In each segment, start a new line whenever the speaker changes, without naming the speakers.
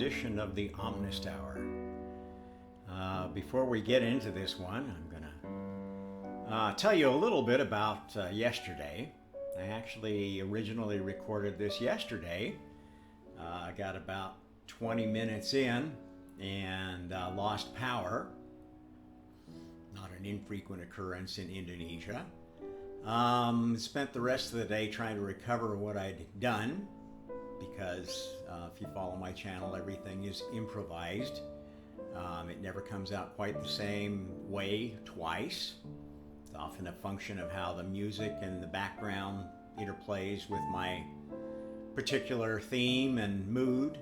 edition of the Omnist Hour. Before we get into this one, I'm going to tell you a little bit about yesterday. I actually originally recorded this yesterday. I got about 20 minutes in and lost power. Not an infrequent occurrence in Indonesia. Spent the rest of the day trying to recover what I'd done because if you follow my channel, everything is improvised. It never comes out quite the same way twice. It's often a function of how the music and the background interplays with my particular theme and mood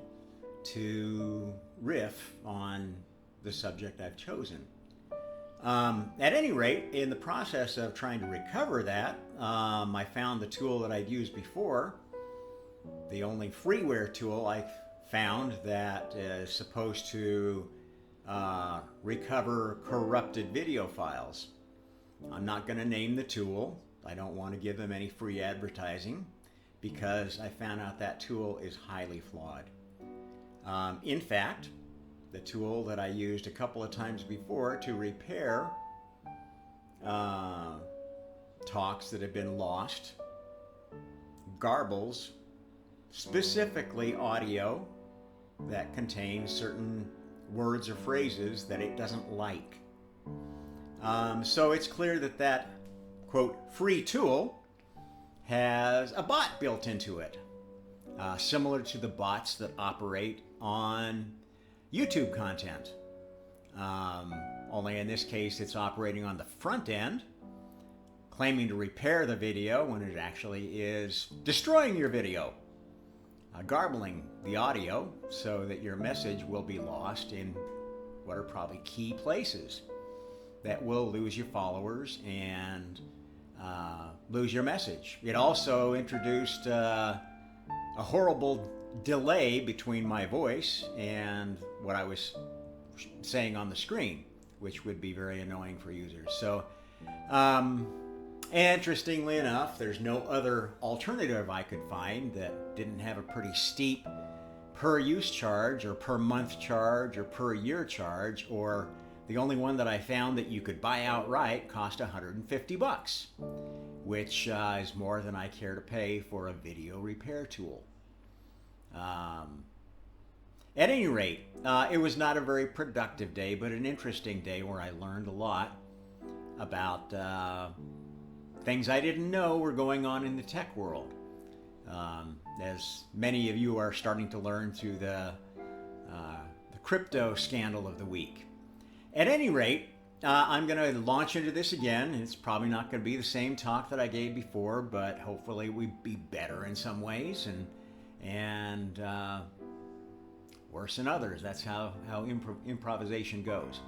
to riff on the subject I've chosen. At any rate, in the process of trying to recover that, I found the tool that I'd used before, the only freeware tool I found that is supposed to recover corrupted video files. I'm not going to name the tool. I don't want to give them any free advertising because I found out that tool is highly flawed. In fact, the tool that I used a couple of times before to repair talks that have been lost garbles specifically audio that contains certain words or phrases that it doesn't like. So it's clear that that, quote, free tool has a bot built into it, similar to the bots that operate on YouTube content. Only in this case, it's operating on the front end, claiming to repair the video when it actually is destroying your video, garbling the audio so that your message will be lost in what are probably key places that will lose your followers and lose your message. It also introduced a horrible delay between my voice and what I was saying on the screen, which would be very annoying for users. So, interestingly enough, there's no other alternative I could find that didn't have a pretty steep per use charge or per month charge or per year charge, or the only one that I found that you could buy outright cost $150, which is more than I care to pay for a video repair tool. At any rate, it was not a very productive day, but an interesting day where I learned a lot about things I didn't know were going on in the tech world. As many of you are starting to learn through the crypto scandal of the week. At any rate, I'm going to launch into this again. It's probably not going to be the same talk that I gave before, but hopefully we'd be better in some ways and worse in others. That's how improvisation goes.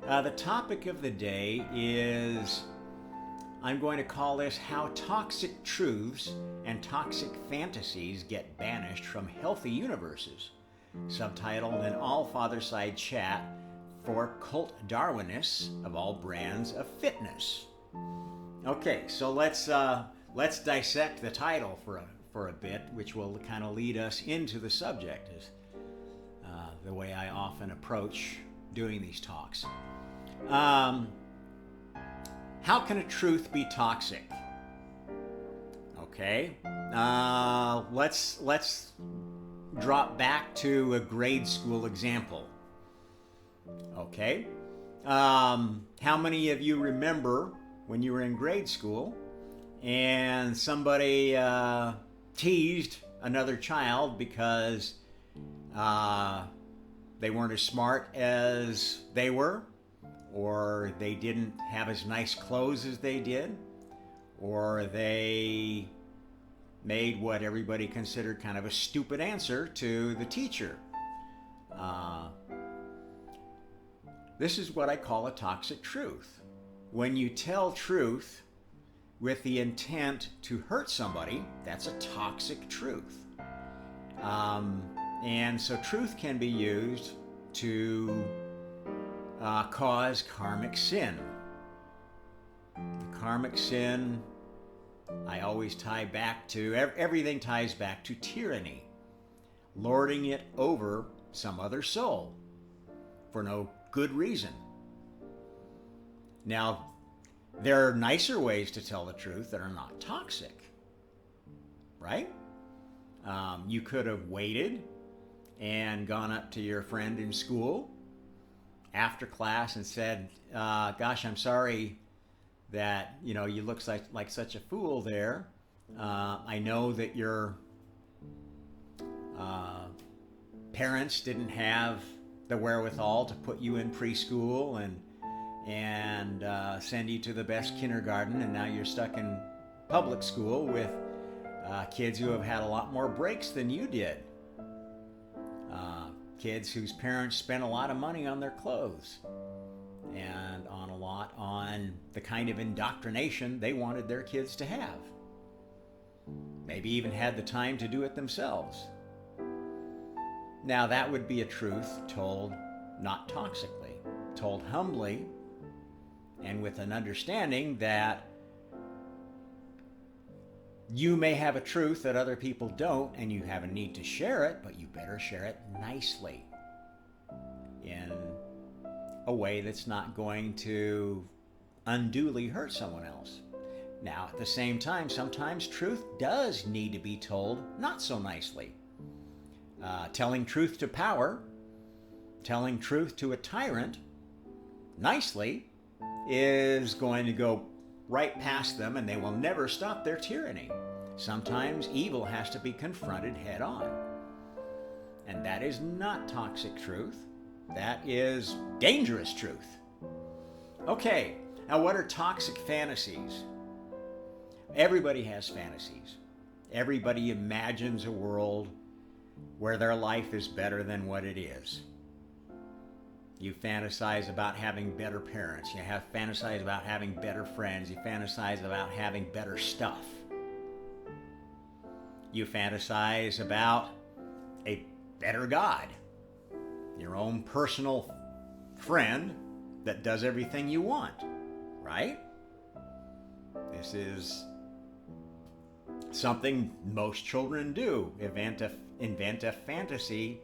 The topic of the day is, I'm going to call this How Toxic Truths and Toxic Fantasies Get Banished from Healthy Universes, subtitled An All-Father-Side Chat for Cult Darwinists of all brands of fitness. Okay, so let's dissect the title for a bit, which will kind of lead us into the subject, is the way I often approach doing these talks. How can a truth be toxic? Okay, let's drop back to a grade school example. Okay, how many of you remember when you were in grade school and somebody teased another child because they weren't as smart as they were, or they didn't have as nice clothes as they did, or they made what everybody considered kind of a stupid answer to the teacher? This is what I call a toxic truth. When you tell truth with the intent to hurt somebody, that's a toxic truth. And so truth can be used to cause karmic sin. The karmic sin, I always tie back to, everything ties back to tyranny, lording it over some other soul for no good reason. Now, there are nicer ways to tell the truth that are not toxic, right? You could have waited and gone up to your friend in school after class and said, gosh, I'm sorry that, you look like such a fool there. I know that your parents didn't have the wherewithal to put you in preschool and send you to the best kindergarten, and now you're stuck in public school with kids who have had a lot more breaks than you did. Kids whose parents spent a lot of money on their clothes and on the kind of indoctrination they wanted their kids to have. Maybe even had the time to do it themselves. Now that would be a truth told not toxically, told humbly and with an understanding that you may have a truth that other people don't, and you have a need to share it, but you better share it nicely in a way that's not going to unduly hurt someone else. Now, at the same time, sometimes truth does need to be told not so nicely. Telling truth to power, telling truth to a tyrant nicely is going to go right past them, and they will never stop their tyranny. Sometimes evil has to be confronted head on. And that is not toxic truth. That is dangerous truth. Okay, now what are toxic fantasies? Everybody has fantasies. Everybody imagines a world where their life is better than what it is. You fantasize about having better parents. You fantasize about having better friends. You fantasize about having better stuff. You fantasize about a better God. Your own personal friend that does everything you want, right? This is something most children do. Invent a fantasy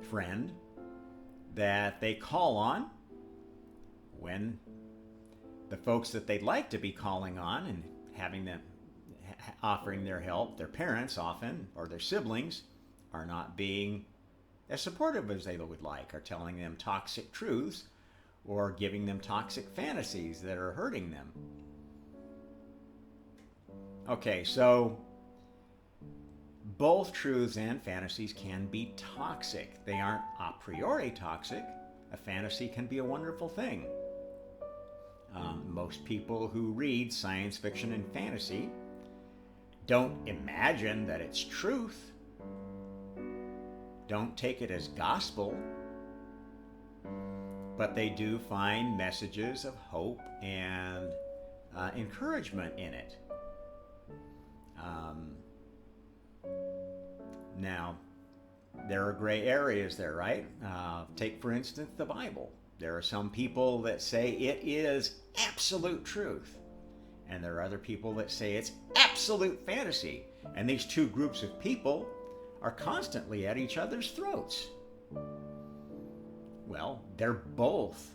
friend that they call on when the folks that they'd like to be calling on and having them offering their help, their parents often, or their siblings, are not being as supportive as they would like, or telling them toxic truths, or giving them toxic fantasies that are hurting them. Okay, so both truths and fantasies can be toxic. They aren't a priori toxic. A fantasy can be a wonderful thing. Most people who read science fiction and fantasy don't imagine that it's truth, don't take it as gospel, but they do find messages of hope and encouragement in it. Now, there are gray areas there, right? Take, for instance, the Bible. There are some people that say it is absolute truth, and there are other people that say it's absolute fantasy. And these two groups of people are constantly at each other's throats. Well, they're both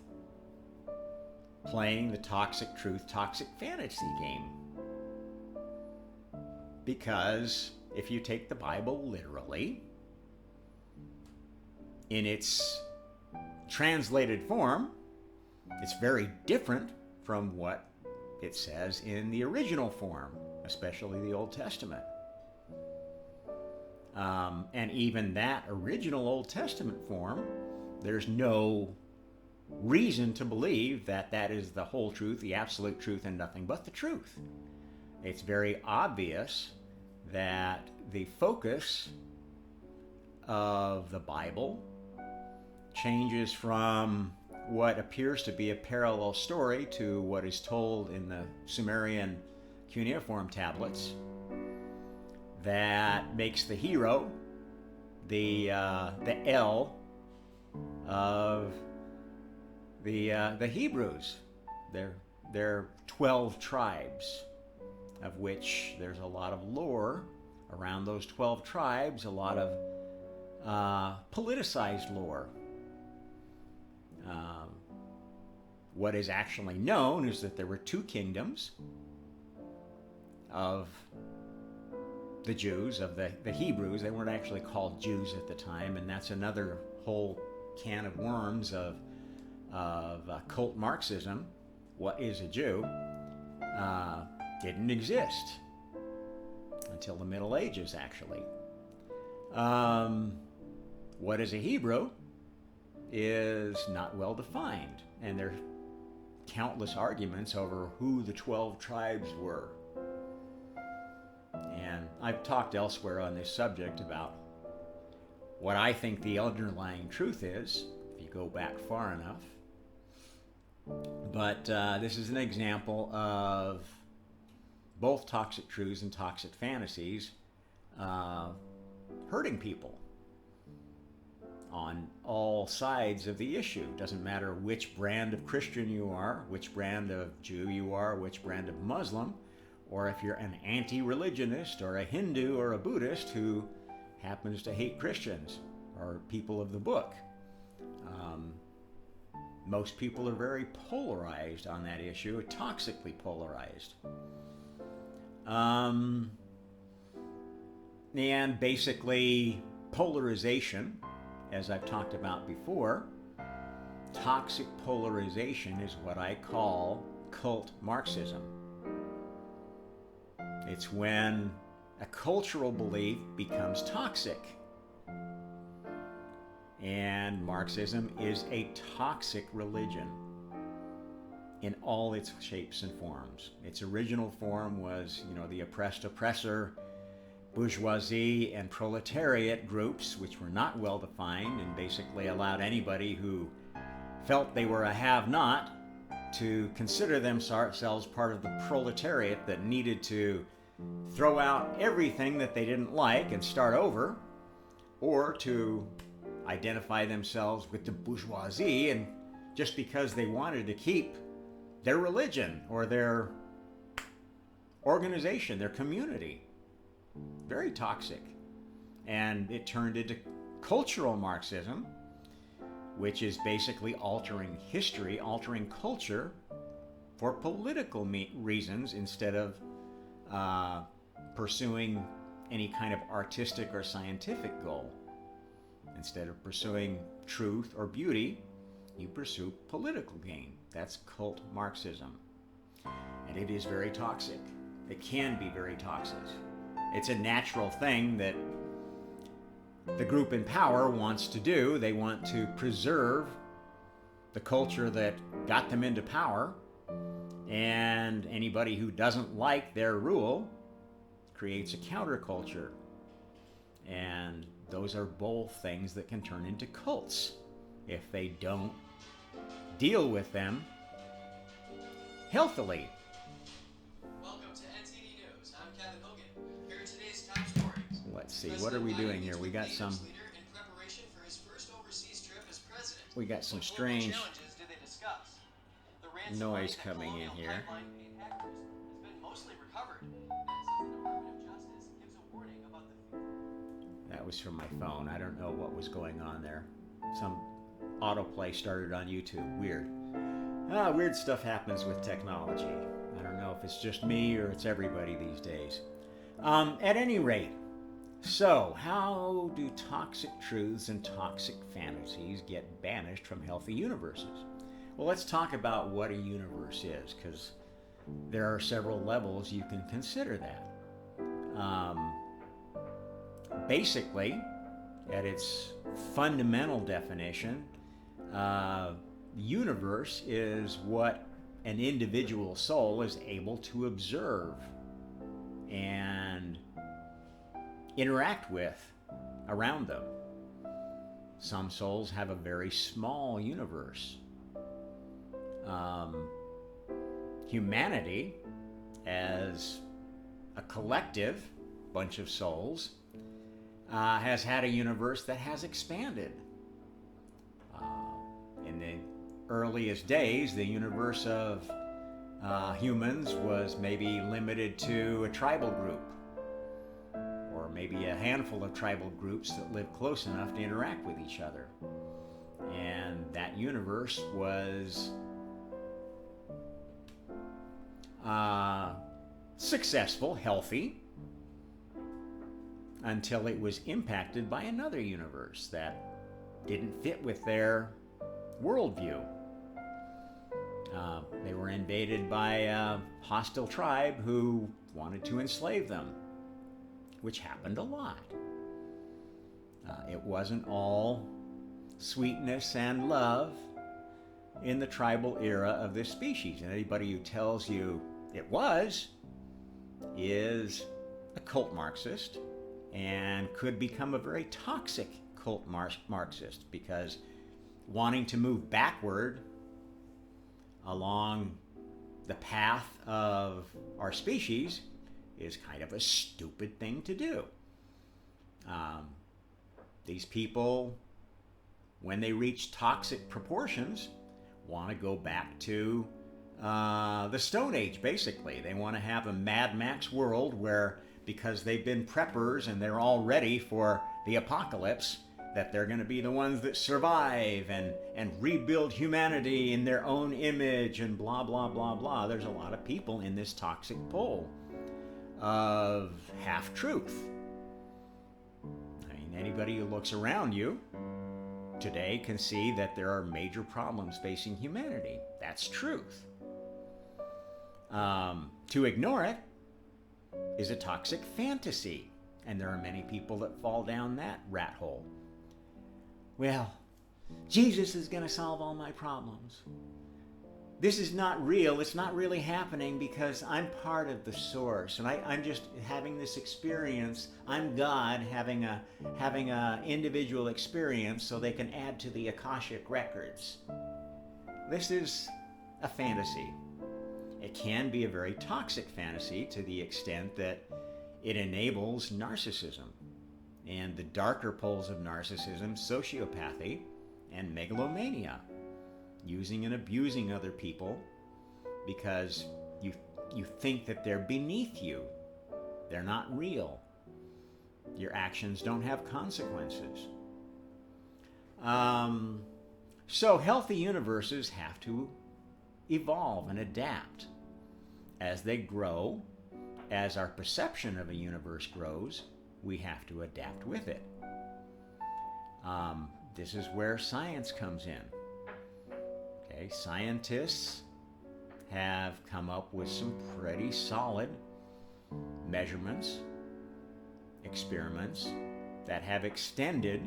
playing the toxic truth, toxic fantasy game. Because if you take the Bible literally, in its translated form, it's very different from what it says in the original form, especially the Old Testament. And even that original Old Testament form, there's no reason to believe that that is the whole truth, the absolute truth, and nothing but the truth. It's very obvious that the focus of the Bible changes from what appears to be a parallel story to what is told in the Sumerian cuneiform tablets that makes the hero the El of the Hebrews. They're 12 tribes, of which there's a lot of lore around those 12 tribes, a lot of politicized lore. What is actually known is that there were two kingdoms of the Jews, of the Hebrews. They weren't actually called Jews at the time, and that's another whole can of worms of cult Marxism. What is a Jew? Didn't exist until the Middle Ages, actually. What is a Hebrew is not well defined, and there are countless arguments over who the 12 tribes were. And I've talked elsewhere on this subject about what I think the underlying truth is, if you go back far enough. But this is an example of both toxic truths and toxic fantasies hurting people on all sides of the issue. Doesn't matter which brand of Christian you are, which brand of Jew you are, which brand of Muslim, or if you're an anti-religionist or a Hindu or a Buddhist who happens to hate Christians or people of the book. Most people are very polarized on that issue, toxically polarized. And basically, polarization, as I've talked about before, toxic polarization is what I call cult Marxism. It's when a cultural belief becomes toxic. And Marxism is a toxic religion in all its shapes and forms. Its original form was, the oppressed oppressor, bourgeoisie and proletariat groups, which were not well defined and basically allowed anybody who felt they were a have-not to consider themselves part of the proletariat that needed to throw out everything that they didn't like and start over, or to identify themselves with the bourgeoisie, and just because they wanted to keep their religion or their organization, their community. Very toxic. And it turned into cultural Marxism, which is basically altering history, altering culture for political reasons instead of pursuing any kind of artistic or scientific goal. Instead of pursuing truth or beauty, you pursue political gain. That's cult Marxism. And it is very toxic. It can be very toxic. It's a natural thing that the group in power wants to do. They want to preserve the culture that got them into power, and anybody who doesn't like their rule creates a counterculture. And those are both things that can turn into cults if they don't deal with them healthily.
Welcome to NTD News. I'm Kevin Hogan. Here are today's top stories.
Let's see, what are we doing here? We got some strange noise coming in here. That was from my phone. I don't know what was going on there. Some autoplay started on YouTube. Weird. Weird stuff happens with technology. I don't know if it's just me or it's everybody these days. At any rate, so how do toxic truths and toxic fantasies get banished from healthy universes? Well, let's talk about what a universe is, because there are several levels you can consider that. Basically, at its fundamental definition, universe is what an individual soul is able to observe and interact with around them. Some souls have a very small universe. Humanity, as a collective bunch of souls, has had a universe that has expanded. In the earliest days, the universe of humans was maybe limited to a tribal group or maybe a handful of tribal groups that lived close enough to interact with each other. And that universe was successful, healthy, until it was impacted by another universe that didn't fit with their worldview. They were invaded by a hostile tribe who wanted to enslave them, which happened a lot. It wasn't all sweetness and love in the tribal era of this species. And anybody who tells you it was is a cult Marxist and could become a very toxic cult Marxist, because wanting to move backward along the path of our species is kind of a stupid thing to do. These people, when they reach toxic proportions, want to go back to the Stone Age, basically. They want to have a Mad Max world where, because they've been preppers and they're all ready for the apocalypse, that they're going to be the ones that survive and rebuild humanity in their own image and blah, blah, blah, blah. There's a lot of people in this toxic pole of half-truth. I mean, anybody who looks around you today can see that there are major problems facing humanity. That's truth. To ignore it is a toxic fantasy, and there are many people that fall down that rat hole. Well, Jesus is going to solve all my problems. This is not real. It's not really happening because I'm part of the source, and I'm just having this experience. I'm God having a individual experience so they can add to the Akashic records. This is a fantasy. It can be a very toxic fantasy to the extent that it enables narcissism and the darker poles of narcissism, sociopathy, and megalomania, using and abusing other people because you think that they're beneath you. They're not real. Your actions don't have consequences. So healthy universes have to evolve and adapt. As they grow, as our perception of a universe grows, we have to adapt with it. This is where science comes in. Okay, scientists have come up with some pretty solid measurements, experiments that have extended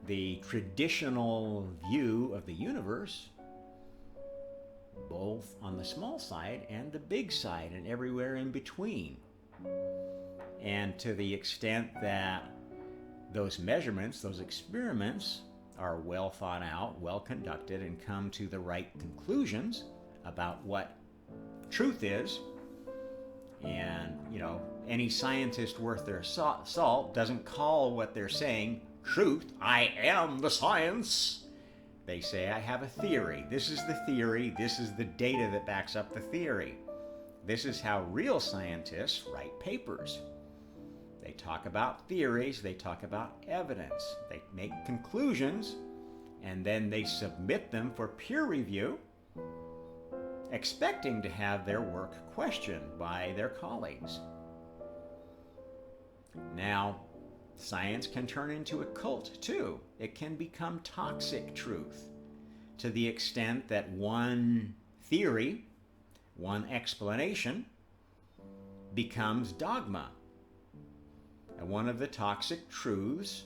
the traditional view of the universe, both on the small side and the big side and everywhere in between. And to the extent that those measurements, those experiments, are well thought out, well conducted, and come to the right conclusions about what truth is. And, any scientist worth their salt doesn't call what they're saying truth. I am the science. They say, I have a theory. This is the theory. This is the data that backs up the theory. This is how real scientists write papers. They talk about theories, they talk about evidence, they make conclusions, and then they submit them for peer review, expecting to have their work questioned by their colleagues. Now, science can turn into a cult too. It can become toxic truth to the extent that one theory, one explanation, becomes dogma. And one of the toxic truths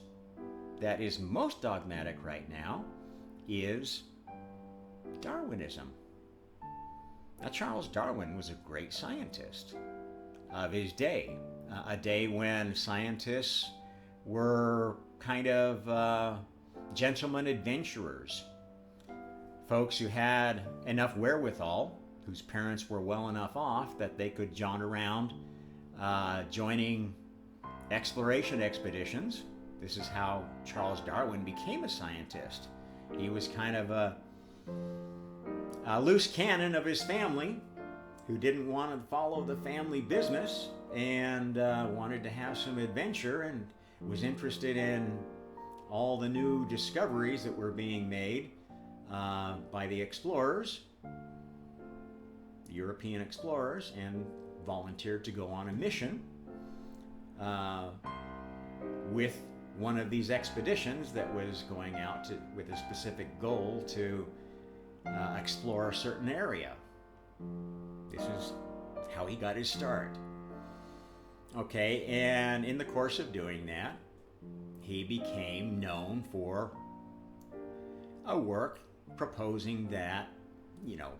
that is most dogmatic right now is Darwinism. Now, Charles Darwin was a great scientist of his day, a day when scientists were kind of gentlemen adventurers, folks who had enough wherewithal, whose parents were well enough off that they could jaunt around joining exploration expeditions. This is how Charles Darwin became a scientist. He was kind of a loose cannon of his family who didn't want to follow the family business and wanted to have some adventure and was interested in all the new discoveries that were being made by the explorers, the European explorers, and volunteered to go on a mission with one of these expeditions that was going out with a specific goal to explore a certain area. This is how he got his start. Okay, and in the course of doing that, he became known for a work proposing that,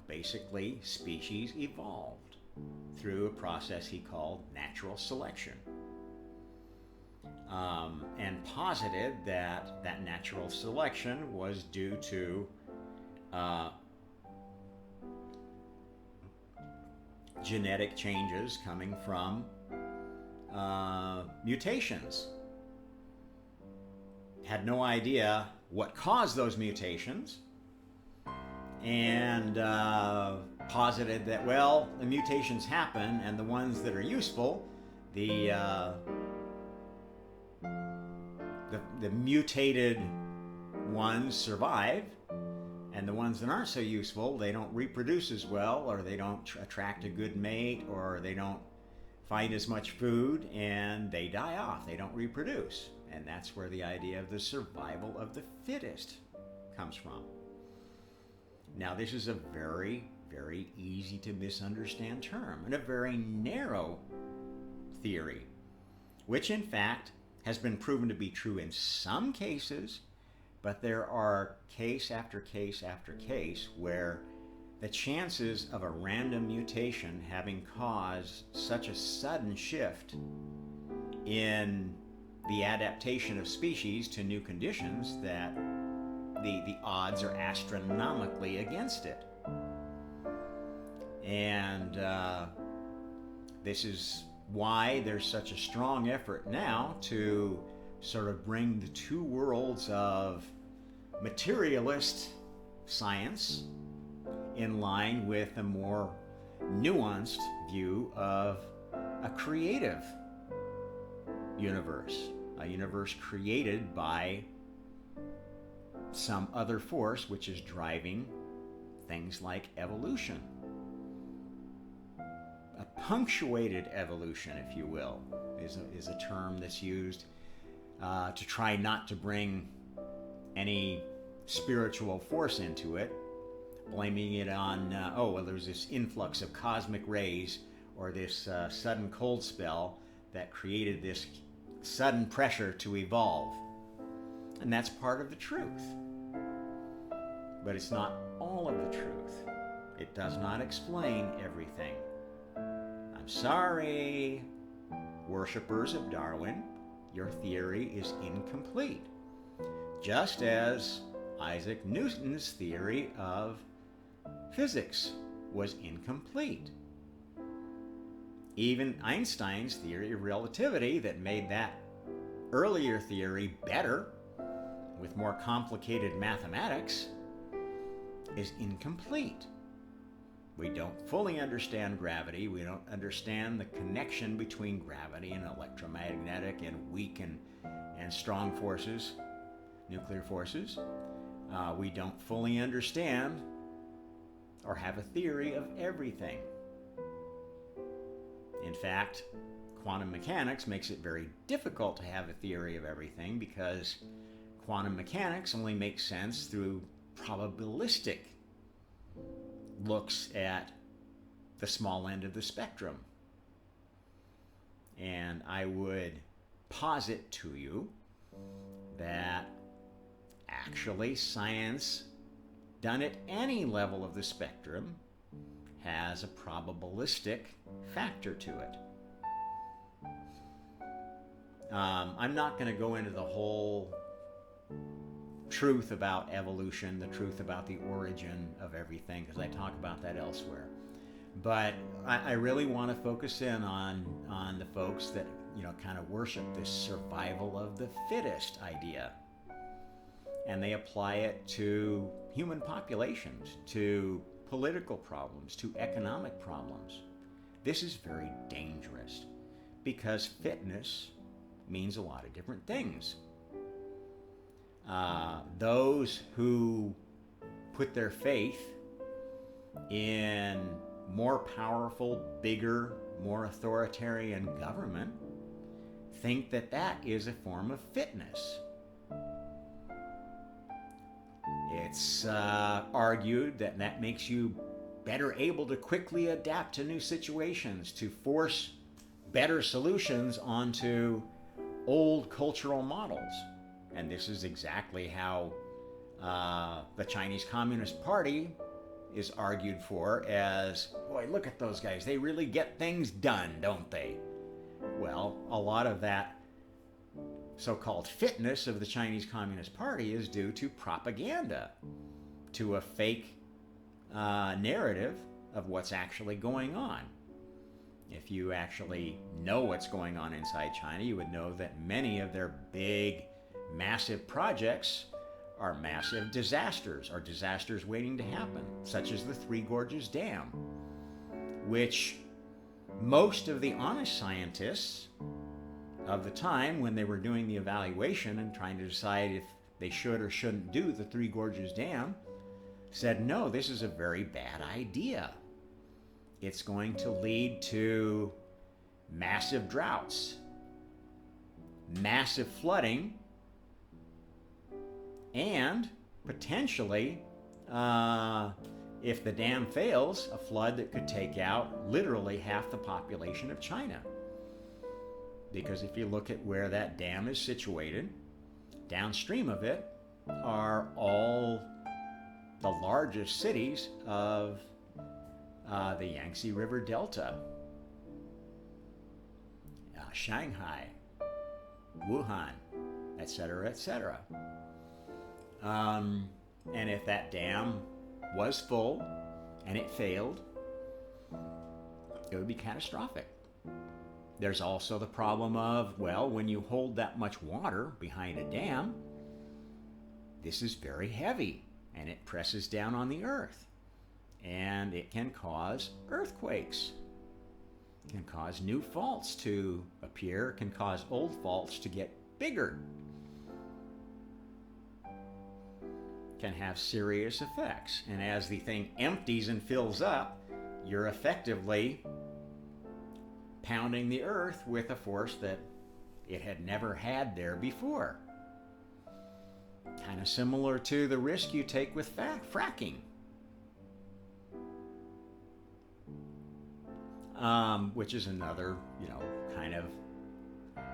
basically species evolved through a process he called natural selection. And posited that natural selection was due to genetic changes coming from mutations. Had no idea what caused those mutations, and posited that, well, the mutations happen, and the ones that are useful, the mutated ones survive, and the ones that aren't so useful, they don't reproduce as well, or they don't attract a good mate, or they don't find as much food, and they die off. They don't reproduce. And that's where the idea of the survival of the fittest comes from. Now, this is a very, very easy to misunderstand term, and a very narrow theory, which in fact has been proven to be true in some cases, but there are case after case after case where the chances of a random mutation having caused such a sudden shift in the adaptation of species to new conditions that the odds are astronomically against it. And this is why there's such a strong effort now to sort of bring the two worlds of materialist science in line with a more nuanced view of a creative universe, a universe created by some other force which is driving things like evolution. A punctuated evolution, if you will, is a term that's used to try not to bring any spiritual force into it, blaming it on, there's this influx of cosmic rays, or this sudden cold spell that created this sudden pressure to evolve. And that's part of the truth. But it's not all of the truth. It does not explain everything. I'm sorry, worshippers of Darwin, your theory is incomplete. Just as Isaac Newton's theory of physics was incomplete. Even Einstein's theory of relativity that made that earlier theory better, with more complicated mathematics, is incomplete. We don't fully understand gravity. We don't understand the connection between gravity and electromagnetic and weak and strong forces, nuclear forces. We don't fully understand or have a theory of everything. In fact, quantum mechanics makes it very difficult to have a theory of everything, because quantum mechanics only makes sense through probabilistic looks at the small end of the spectrum. And I would posit to you that actually science, done at any level of the spectrum, has a probabilistic factor to it. I'm not going to go into the whole truth about evolution, the truth about the origin of everything, because I talk about that elsewhere. But I really want to focus in on the folks that, kind of worship this survival of the fittest idea. And they apply it to human populations, to political problems, to economic problems. This is very dangerous, because fitness means a lot of different things. Those who put their faith in more powerful, bigger, more authoritarian government think that that is a form of fitness. It's argued that that makes you better able to quickly adapt to new situations, to force better solutions onto old cultural models. And this is exactly how the Chinese Communist Party is argued for as, boy, look at those guys. They really get things done, don't they? Well, a lot of that so-called fitness of the Chinese Communist Party is due to propaganda, to a fake narrative of what's actually going on. If you actually know what's going on inside China, you would know that many of their big, massive projects are massive disasters, or disasters waiting to happen, such as the Three Gorges Dam, which most of the honest scientists of the time, when they were doing the evaluation and trying to decide if they should or shouldn't do the Three Gorges Dam, said, no, this is a very bad idea. It's going to lead to massive droughts, massive flooding, and potentially, if the dam fails, a flood that could take out literally half the population of China. Because if you look at where that dam is situated, downstream of it are all the largest cities of the Yangtze River Delta. Shanghai, Wuhan, etc., etc. And if that dam was full and it failed, it would be catastrophic. There's also the problem of, well, when you hold that much water behind a dam, this is very heavy and it presses down on the earth. And it can cause earthquakes, can cause new faults to appear, can cause old faults to get bigger, can have serious effects. And as the thing empties and fills up, you're effectively pounding the earth with a force that it had never had there before. Kind of similar to the risk you take with fracking. Which is another, kind of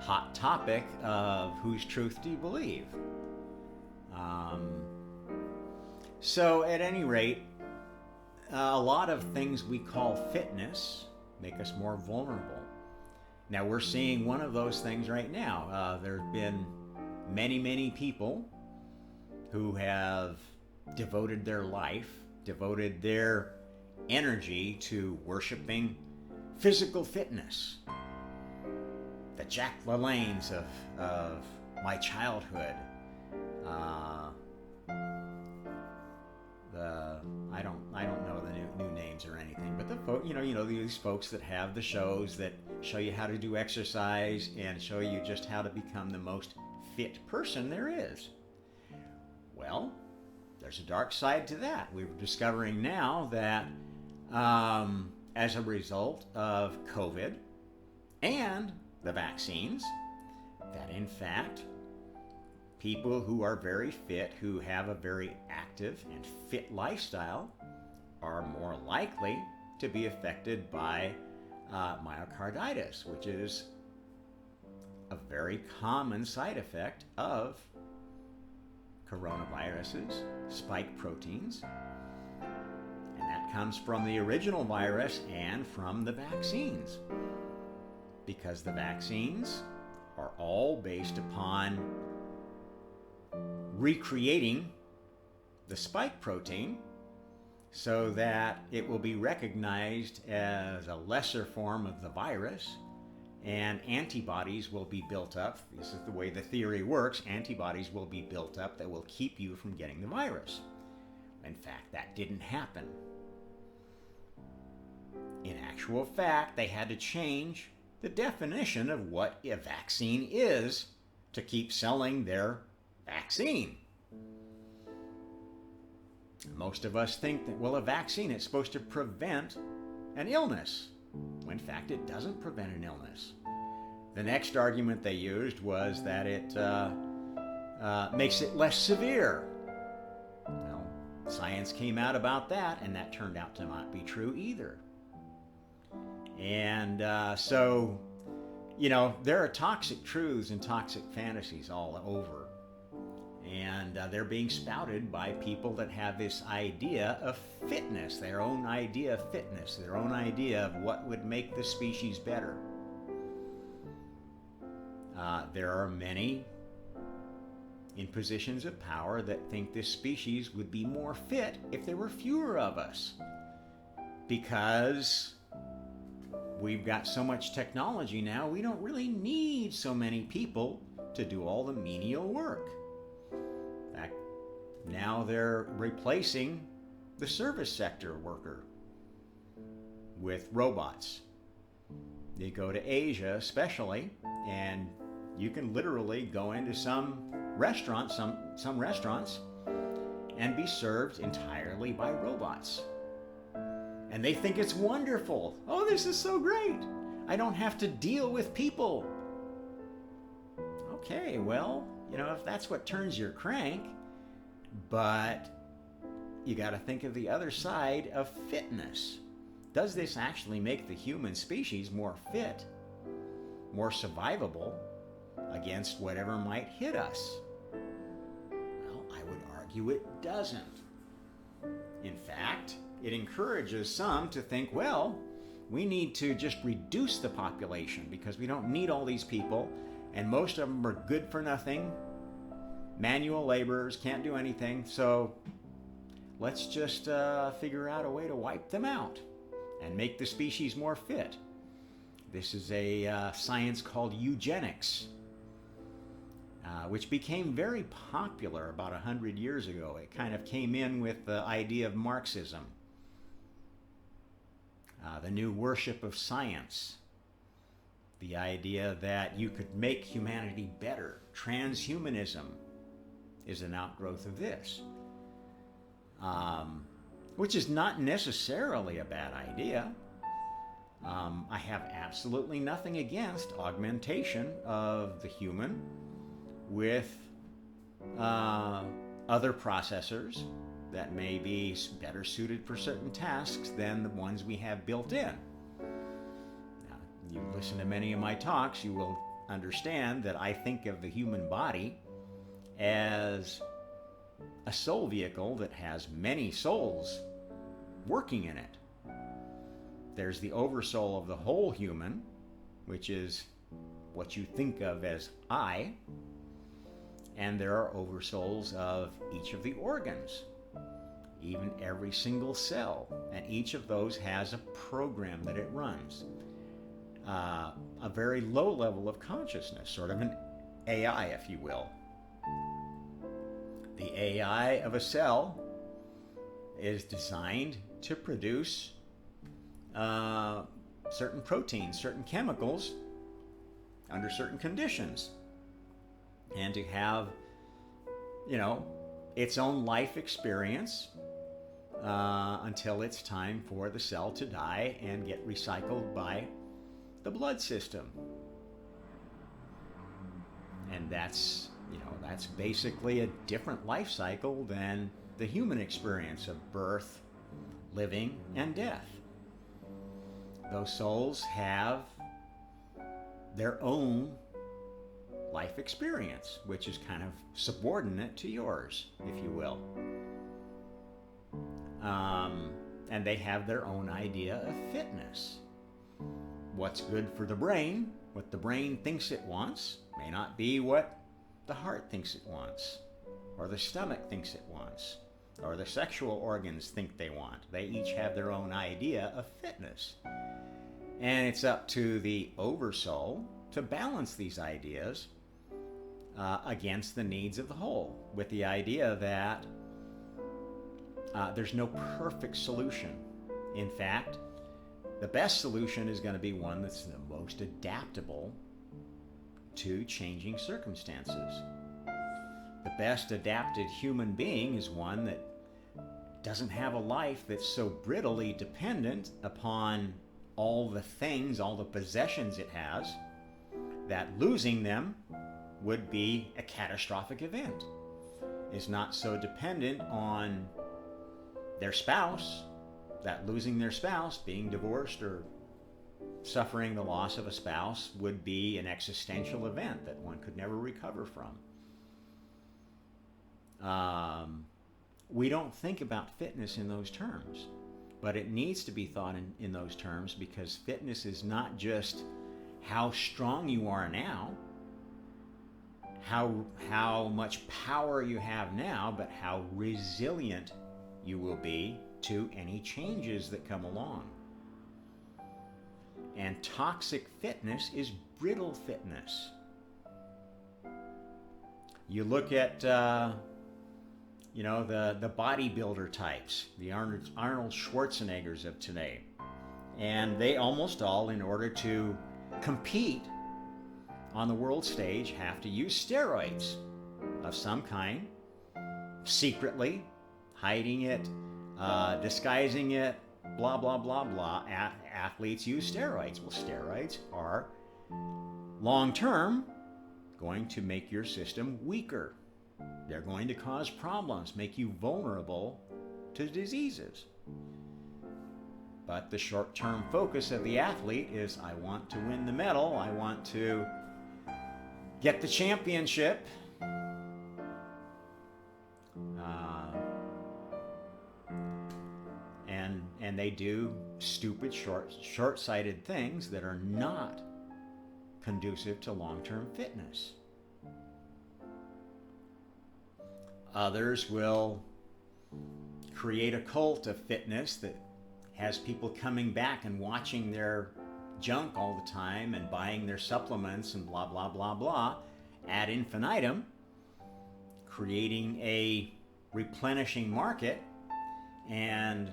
hot topic of whose truth do you believe? So at any rate, a lot of things we call fitness make us more vulnerable. Now we're seeing one of those things right now. There have been many, many people who have devoted their life, devoted their energy to worshiping physical fitness. The Jack LaLannes of my childhood. I don't know the new names or anything, but these folks that have the shows that show you how to do exercise and show you just how to become the most fit person there is. Well, there's a dark side to that. We're discovering now that as a result of COVID and the vaccines, that in fact, people who are very fit, who have a very active and fit lifestyle, are more likely to be affected by myocarditis, which is a very common side effect of coronaviruses, spike proteins. And that comes from the original virus and from the vaccines. Because the vaccines are all based upon recreating the spike protein so that it will be recognized as a lesser form of the virus, and antibodies will be built up. This is the way the theory works. Antibodies will be built up that will keep you from getting the virus. In fact, that didn't happen. In actual fact, they had to change the definition of what a vaccine is to keep selling their vaccine. Most of us think that, well, a vaccine is supposed to prevent an illness, when in fact it doesn't prevent an illness. The next argument they used was that it makes it less severe. Well, science came out about that, and that turned out to not be true either. And so, there are toxic truths and toxic fantasies all over. And they're being spouted by people that have this idea of fitness, their own idea of fitness, their own idea of what would make the species better. There are many in positions of power that think this species would be more fit if there were fewer of us, because we've got so much technology now, we don't really need so many people to do all the menial work. In fact, now they're replacing the service sector worker with robots. You go to Asia especially, and you can literally go into some restaurants and be served entirely by robots. And they think it's wonderful. Oh, this is so great. I don't have to deal with people. Okay, well, if that's what turns your crank, but you got to think of the other side of fitness. Does this actually make the human species more fit, more survivable against whatever might hit us? Well, I would argue it doesn't. In fact, it encourages some to think, well, we need to just reduce the population because we don't need all these people, and most of them are good for nothing, manual laborers, can't do anything, so let's just figure out a way to wipe them out and make the species more fit. This is a science called eugenics, which became very popular about 100 years ago. It kind of came in with the idea of Marxism. The new worship of science, the idea that you could make humanity better. Transhumanism is an outgrowth of this, which is not necessarily a bad idea. I have absolutely nothing against augmentation of the human with other processors that may be better suited for certain tasks than the ones we have built in. Now, you listen to many of my talks, you will understand that I think of the human body as a soul vehicle that has many souls working in it. There's the oversoul of the whole human, which is what you think of as I, and there are oversouls of each of the organs, even every single cell, and each of those has a program that it runs. A very low level of consciousness, sort of an AI, if you will. The AI of a cell is designed to produce certain proteins, certain chemicals under certain conditions, and to have, its own life experience until it's time for the cell to die and get recycled by the blood system. And that's basically a different life cycle than the human experience of birth, living, and death. Those souls have their own life experience, which is kind of subordinate to yours, if you will. And they have their own idea of fitness. What's good for the brain, what the brain thinks it wants, may not be what the heart thinks it wants, or the stomach thinks it wants, or the sexual organs think they want. They each have their own idea of fitness. And it's up to the oversoul to balance these ideas against the needs of the whole, with the idea that there's no perfect solution. In fact, the best solution is going to be one that's the most adaptable to changing circumstances. The best adapted human being is one that doesn't have a life that's so brittly dependent upon all the things, all the possessions it has, that losing them would be a catastrophic event. Is not so dependent on their spouse, that losing their spouse, being divorced, or suffering the loss of a spouse would be an existential event that one could never recover from. We don't think about fitness in those terms, but it needs to be thought in those terms, because fitness is not just how strong you are now, how much power you have now, but how resilient you will be to any changes that come along. And toxic fitness is brittle fitness. You look at the bodybuilder types, the Arnold Schwarzeneggers of today, and they almost all, in order to compete on the world stage, have to use steroids of some kind, secretly, hiding it, disguising it, blah, blah, blah, blah. Athletes use steroids. Well, steroids are long-term going to make your system weaker. They're going to cause problems, make you vulnerable to diseases. But the short-term focus of the athlete is, I want to win the medal, I want to get the championship. And they do stupid, short-sighted things that are not conducive to long-term fitness. Others will create a cult of fitness that has people coming back and watching their junk all the time and buying their supplements and blah, blah, blah, blah ad infinitum, creating a replenishing market. And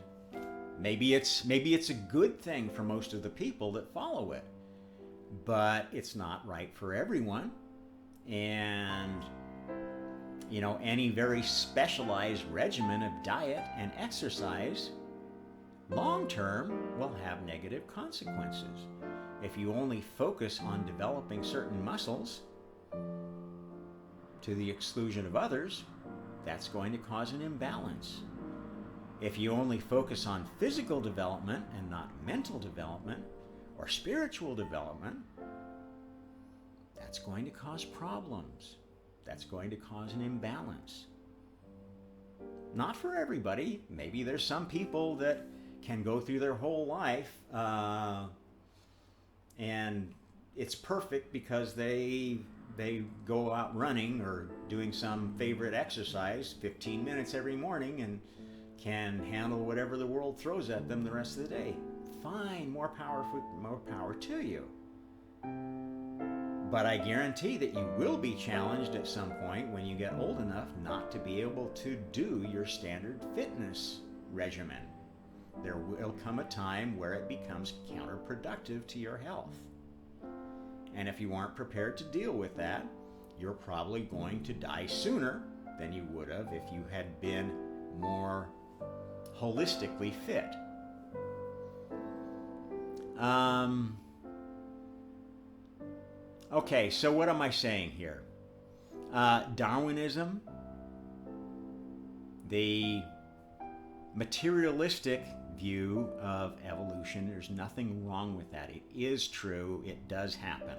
maybe it's a good thing for most of the people that follow it, but it's not right for everyone. And any very specialized regimen of diet and exercise long-term will have negative consequences. If you only focus on developing certain muscles to the exclusion of others, that's going to cause an imbalance. If you only focus on physical development and not mental development or spiritual development, that's going to cause problems. That's going to cause an imbalance. Not for everybody. Maybe there's some people that can go through their whole life and it's perfect because they go out running or doing some favorite exercise 15 minutes every morning and can handle whatever the world throws at them the rest of the day. Fine, more power to you. But I guarantee that you will be challenged at some point when you get old enough not to be able to do your standard fitness regimen. There will come a time where it becomes counterproductive to your health. And if you aren't prepared to deal with that, you're probably going to die sooner than you would have if you had been more holistically fit. Okay, so what am I saying here? Darwinism, the materialistic view of evolution, there's nothing wrong with that. It is true, it does happen.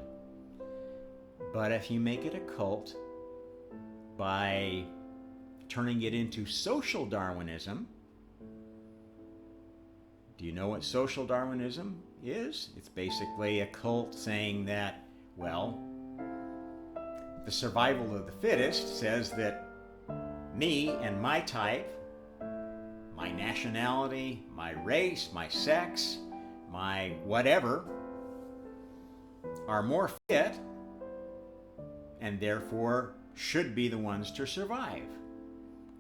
But if you make it a cult by turning it into social Darwinism, do you know what social Darwinism is? It's basically a cult saying that, well, the survival of the fittest says that me and my type, my nationality, my race, my sex, my whatever, are more fit and therefore should be the ones to survive.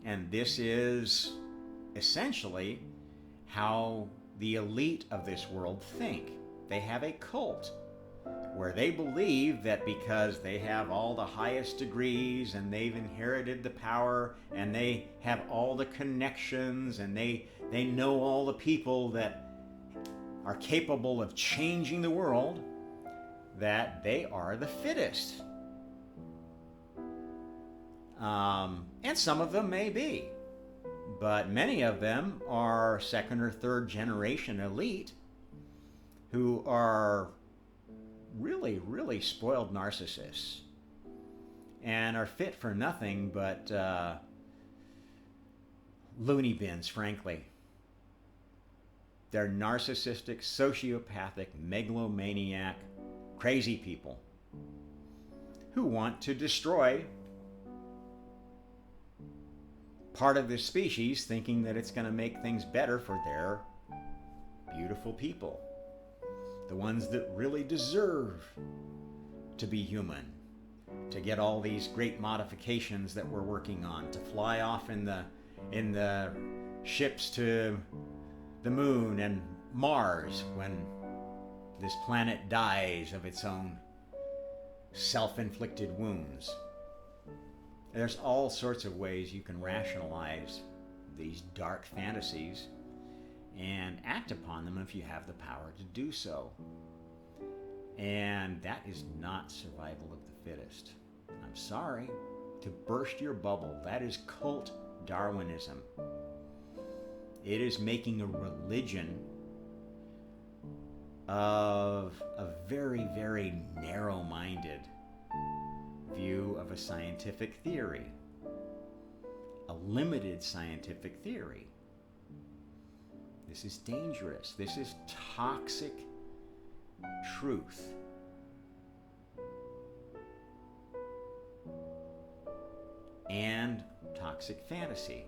And this is essentially how the elite of this world think. They have a cult where they believe that because they have all the highest degrees and they've inherited the power and they have all the connections and they know all the people that are capable of changing the world, that they are the fittest. And some of them may be, but many of them are second or third generation elite who are really, really spoiled narcissists and are fit for nothing but loony bins, frankly. They're narcissistic, sociopathic, megalomaniac, crazy people who want to destroy part of this species, thinking that it's going to make things better for their beautiful people. The ones that really deserve to be human, to get all these great modifications that we're working on, to fly off in the ships to the moon and Mars when this planet dies of its own self-inflicted wounds. There's all sorts of ways you can rationalize these dark fantasies and act upon them if you have the power to do so. And that is not survival of the fittest. I'm sorry to burst your bubble. That is cult Darwinism. It is making a religion of a very, very narrow-minded view of a scientific theory, a limited scientific theory. This is dangerous. This is toxic truth. And toxic fantasy.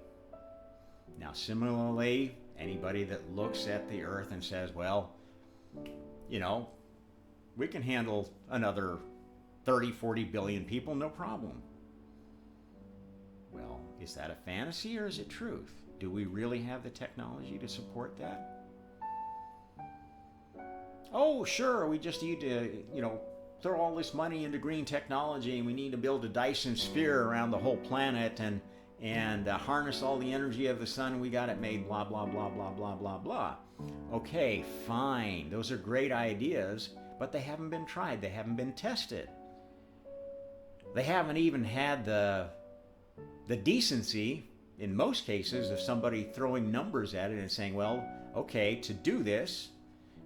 Now, similarly, anybody that looks at the earth and says, well, we can handle another 30, 40 billion people, no problem. Well, is that a fantasy or is it truth? Do we really have the technology to support that? Oh, sure, we just need to, throw all this money into green technology and we need to build a Dyson sphere around the whole planet and harness all the energy of the sun. We got it made, blah, blah, blah, blah, blah, blah, blah. Okay, fine. Those are great ideas, but they haven't been tried. They haven't been tested. They haven't even had the decency, in most cases, of somebody throwing numbers at it and saying, well, okay, to do this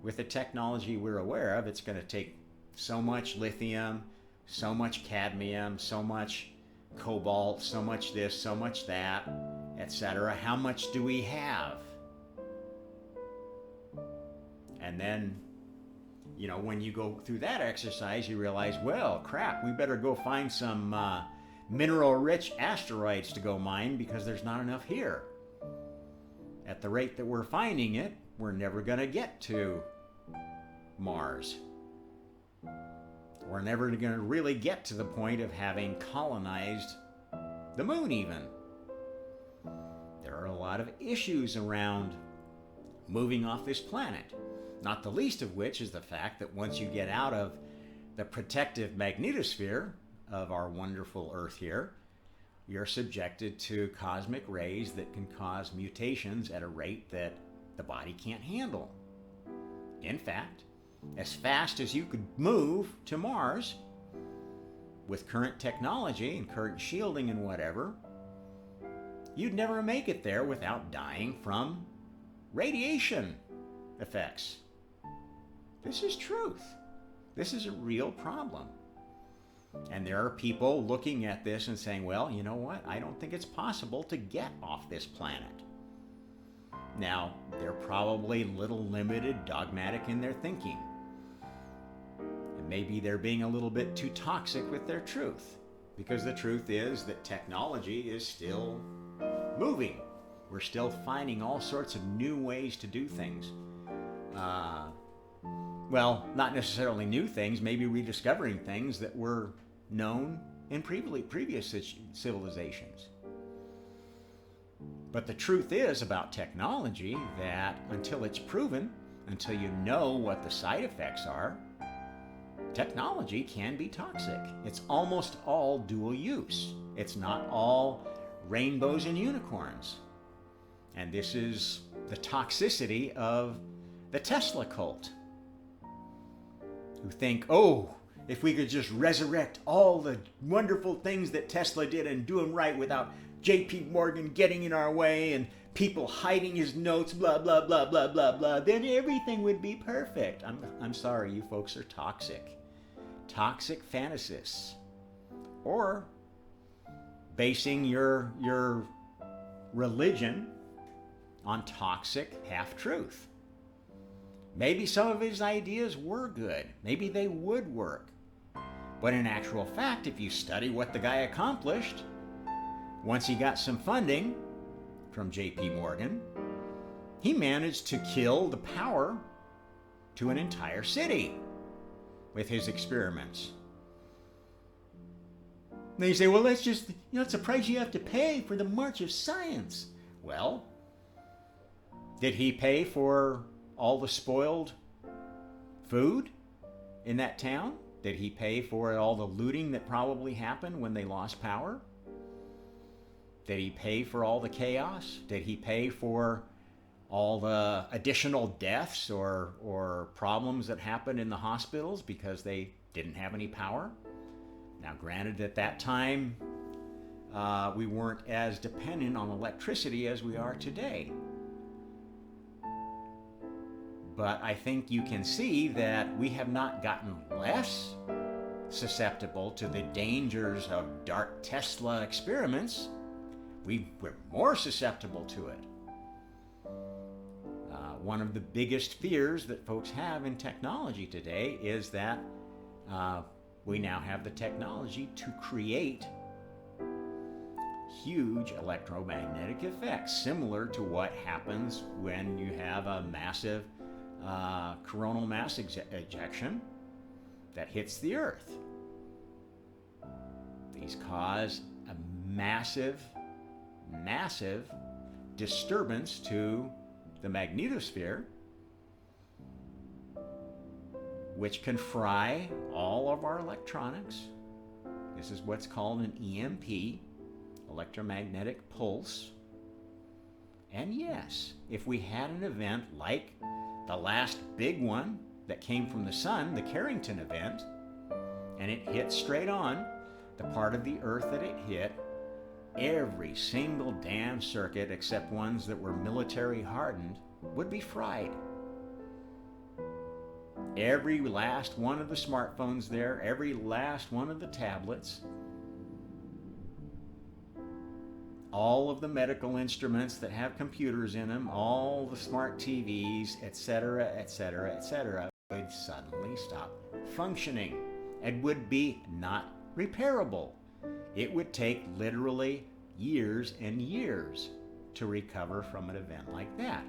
with the technology we're aware of, it's going to take so much lithium, so much cadmium, so much cobalt, so much this, so much that, etc. How much do we have? And then, when you go through that exercise, you realize, well, crap, we better go find some mineral-rich asteroids to go mine because there's not enough here. At the rate that we're finding it, we're never going to get to Mars. We're never going to really get to the point of having colonized the moon even. There are a lot of issues around moving off this planet, not the least of which is the fact that once you get out of the protective magnetosphere of our wonderful Earth here, you're subjected to cosmic rays that can cause mutations at a rate that the body can't handle. In fact, as fast as you could move to Mars with current technology and current shielding and whatever, you'd never make it there without dying from radiation effects. This is truth. This is a real problem. And there are people looking at this and saying, well, you know what? I don't think it's possible to get off this planet. Now, they're probably a little limited, dogmatic in their thinking. And maybe they're being a little bit too toxic with their truth. Because the truth is that technology is still moving. We're still finding all sorts of new ways to do things. Well, not necessarily new things, maybe rediscovering things that were known in previous civilizations. But the truth is about technology that until it's proven, until you know what the side effects are, technology can be toxic. It's almost all dual use. It's not all rainbows and unicorns. And this is the toxicity of the Tesla cult, who think, oh, if we could just resurrect all the wonderful things that Tesla did and do them right without J.P. Morgan getting in our way and people hiding his notes, blah, blah, blah, blah, blah, blah, then everything would be perfect. I'm sorry, you folks are toxic. Toxic fantasists. Or basing your religion on toxic half-truth. Maybe some of his ideas were good. Maybe they would work. But in actual fact, if you study what the guy accomplished, once he got some funding from J.P. Morgan, he managed to kill the power to an entire city with his experiments. And you say, well, that's just, it's a price you have to pay for the march of science. Well, did he pay for all the spoiled food in that town? Did he pay for all the looting that probably happened when they lost power? Did he pay for all the chaos? Did he pay for all the additional deaths or problems that happened in the hospitals because they didn't have any power? Now, granted, at that time, we weren't as dependent on electricity as we are today. But I think you can see that we have not gotten less susceptible to the dangers of dark Tesla experiments. We're more susceptible to it. One of the biggest fears that folks have in technology today is that we now have the technology to create huge electromagnetic effects, similar to what happens when you have a massive coronal mass ejection that hits the Earth. These cause a massive disturbance to the magnetosphere, which can fry all of our electronics. This is what's called an EMP, electromagnetic pulse. And yes, if we had an event like the last big one that came from the sun, the Carrington event, and it hit straight on the part of the Earth that it hit, every single damn circuit except ones that were military hardened would be fried. Every last one of the smartphones there, every last one of the tablets, all of the medical instruments that have computers in them, all the smart TVs, etc., etc., etc., would suddenly stop functioning and would be not repairable. It would take literally years and years to recover from an event like that.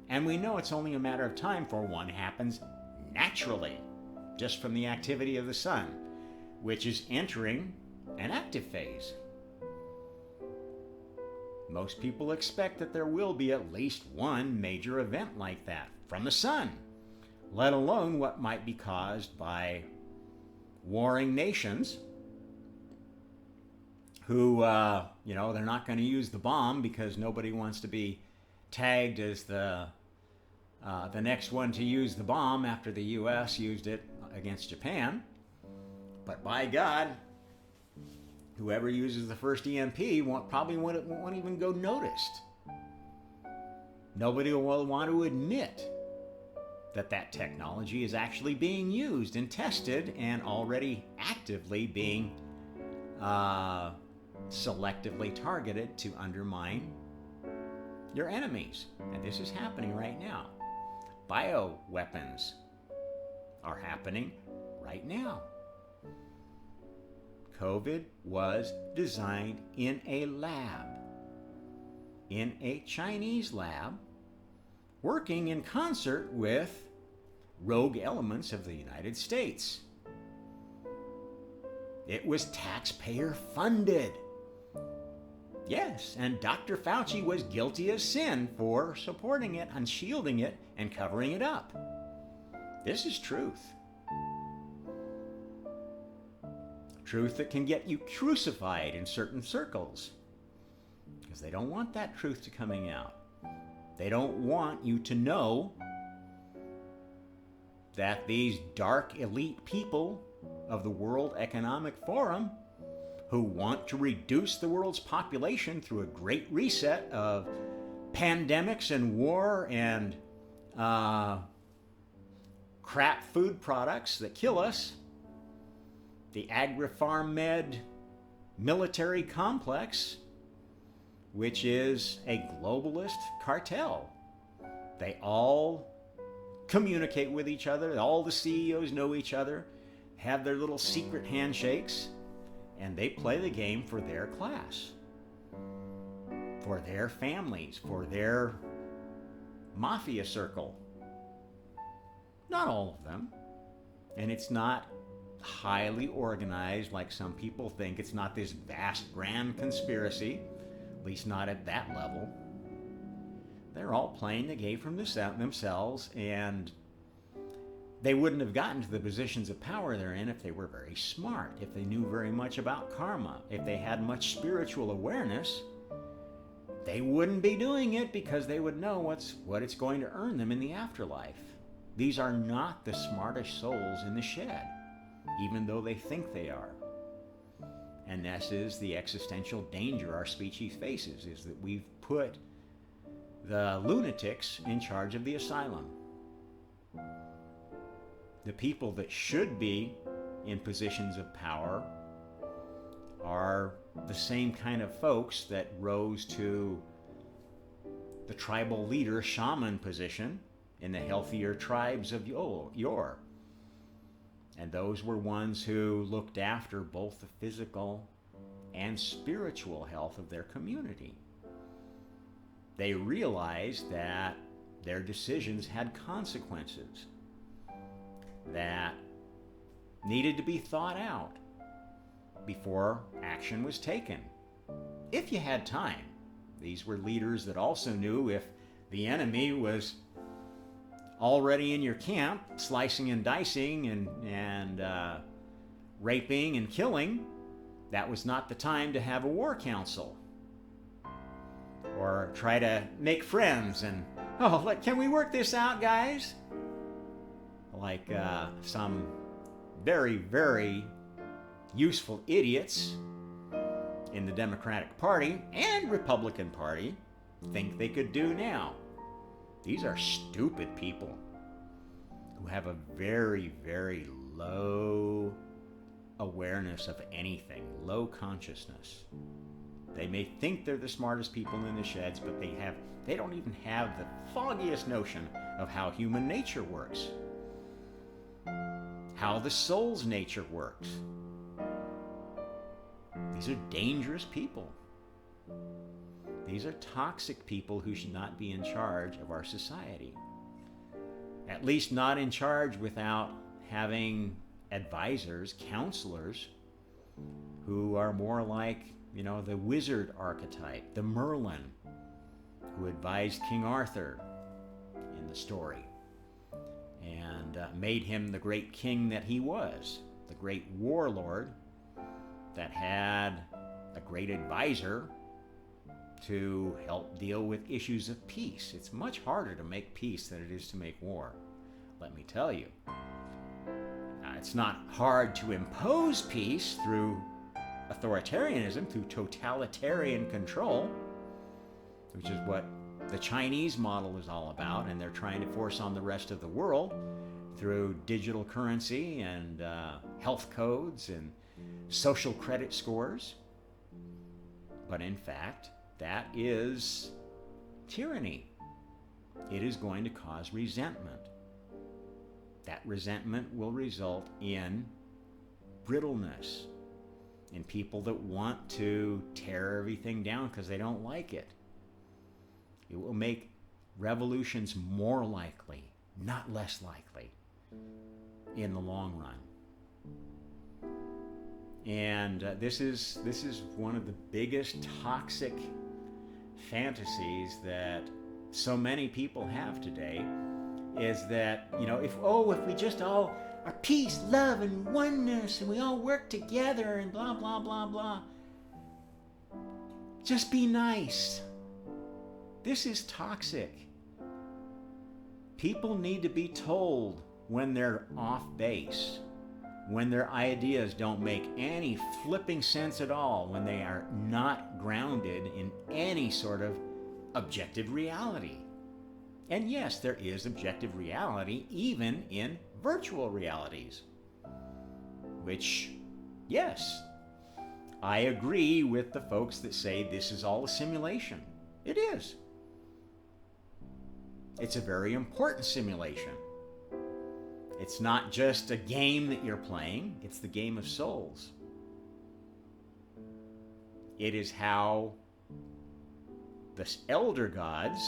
And we know it's only a matter of time before one happens naturally, just from the activity of the sun, which is entering an active phase. Most people expect that there will be at least one major event like that from the sun, let alone what might be caused by warring nations who, they're not going to use the bomb because nobody wants to be tagged as the next one to use the bomb after the U.S. used it against Japan. But by God, whoever uses the first EMP probably won't even go noticed. Nobody will want to admit that technology is actually being used and tested and already actively being selectively targeted to undermine your enemies. And this is happening right now. Bioweapons are happening right now. COVID was designed in a lab, in a Chinese lab, working in concert with rogue elements of the United States. It was taxpayer funded. Yes, and Dr. Fauci was guilty as sin for supporting it and shielding it and covering it up. This is truth. Truth that can get you crucified in certain circles, because they don't want that truth to coming out. They don't want you to know that these dark elite people of the World Economic Forum, who want to reduce the world's population through a great reset of pandemics and war and crap food products that kill us, the agri-farm med military complex, which is a globalist cartel. They all communicate with each other. All the CEOs know each other, have their little secret handshakes, and they play the game for their class, for their families, for their mafia circle. Not all of them. And it's not highly organized like some people think. It's not this vast, grand conspiracy, at least not at that level. They're all playing the game from themselves, and they wouldn't have gotten to the positions of power they're in if they were very smart, if they knew very much about karma, if they had much spiritual awareness. They wouldn't be doing it because they would know what it's going to earn them in the afterlife. These are not the smartest souls in the shed, even though they think they are. And this is the existential danger our species faces, is that we've put the lunatics in charge of the asylum. The people that should be in positions of power are the same kind of folks that rose to the tribal leader shaman position in the healthier tribes of yore. And those were ones who looked after both the physical and spiritual health of their community. They realized that their decisions had consequences that needed to be thought out before action was taken, if you had time. These were leaders that also knew if the enemy was already in your camp, slicing and dicing and raping and killing, that was not the time to have a war council or try to make friends and, can we work this out, guys? Like some very, very useful idiots in the Democratic Party and Republican Party think they could do now. These are stupid people who have a very, very low awareness of anything, low consciousness. They may think they're the smartest people in the sheds, but they don't even have the foggiest notion of how human nature works, how the soul's nature works. These are dangerous people. These are toxic people who should not be in charge of our society. At least not in charge without having advisors, counselors, who are more like, the wizard archetype, the Merlin, who advised King Arthur in the story and made him the great king that he was, the great warlord that had a great advisor to help deal with issues of peace. It's much harder to make peace than it is to make war, let me tell you. It's not hard to impose peace through authoritarianism, through totalitarian control, which is what the Chinese model is all about, and they're trying to force on the rest of the world through digital currency and health codes and social credit scores. But in fact, that is tyranny. It is going to cause resentment. That resentment will result in brittleness, in people that want to tear everything down because they don't like it. It will make revolutions more likely, not less likely, in the long run. And this is one of the biggest toxic fantasies that so many people have today, is that, if we just all are peace, love, and oneness, and we all work together, and blah, blah, blah, blah. Just be nice. This is toxic. People need to be told when they're off base, when their ideas don't make any flipping sense at all, when they are not grounded in any sort of objective reality. And yes, there is objective reality even in virtual realities, which, yes, I agree with the folks that say this is all a simulation. It is. It's a very important simulation. It's not just a game that you're playing, it's the game of souls. It is how the elder gods,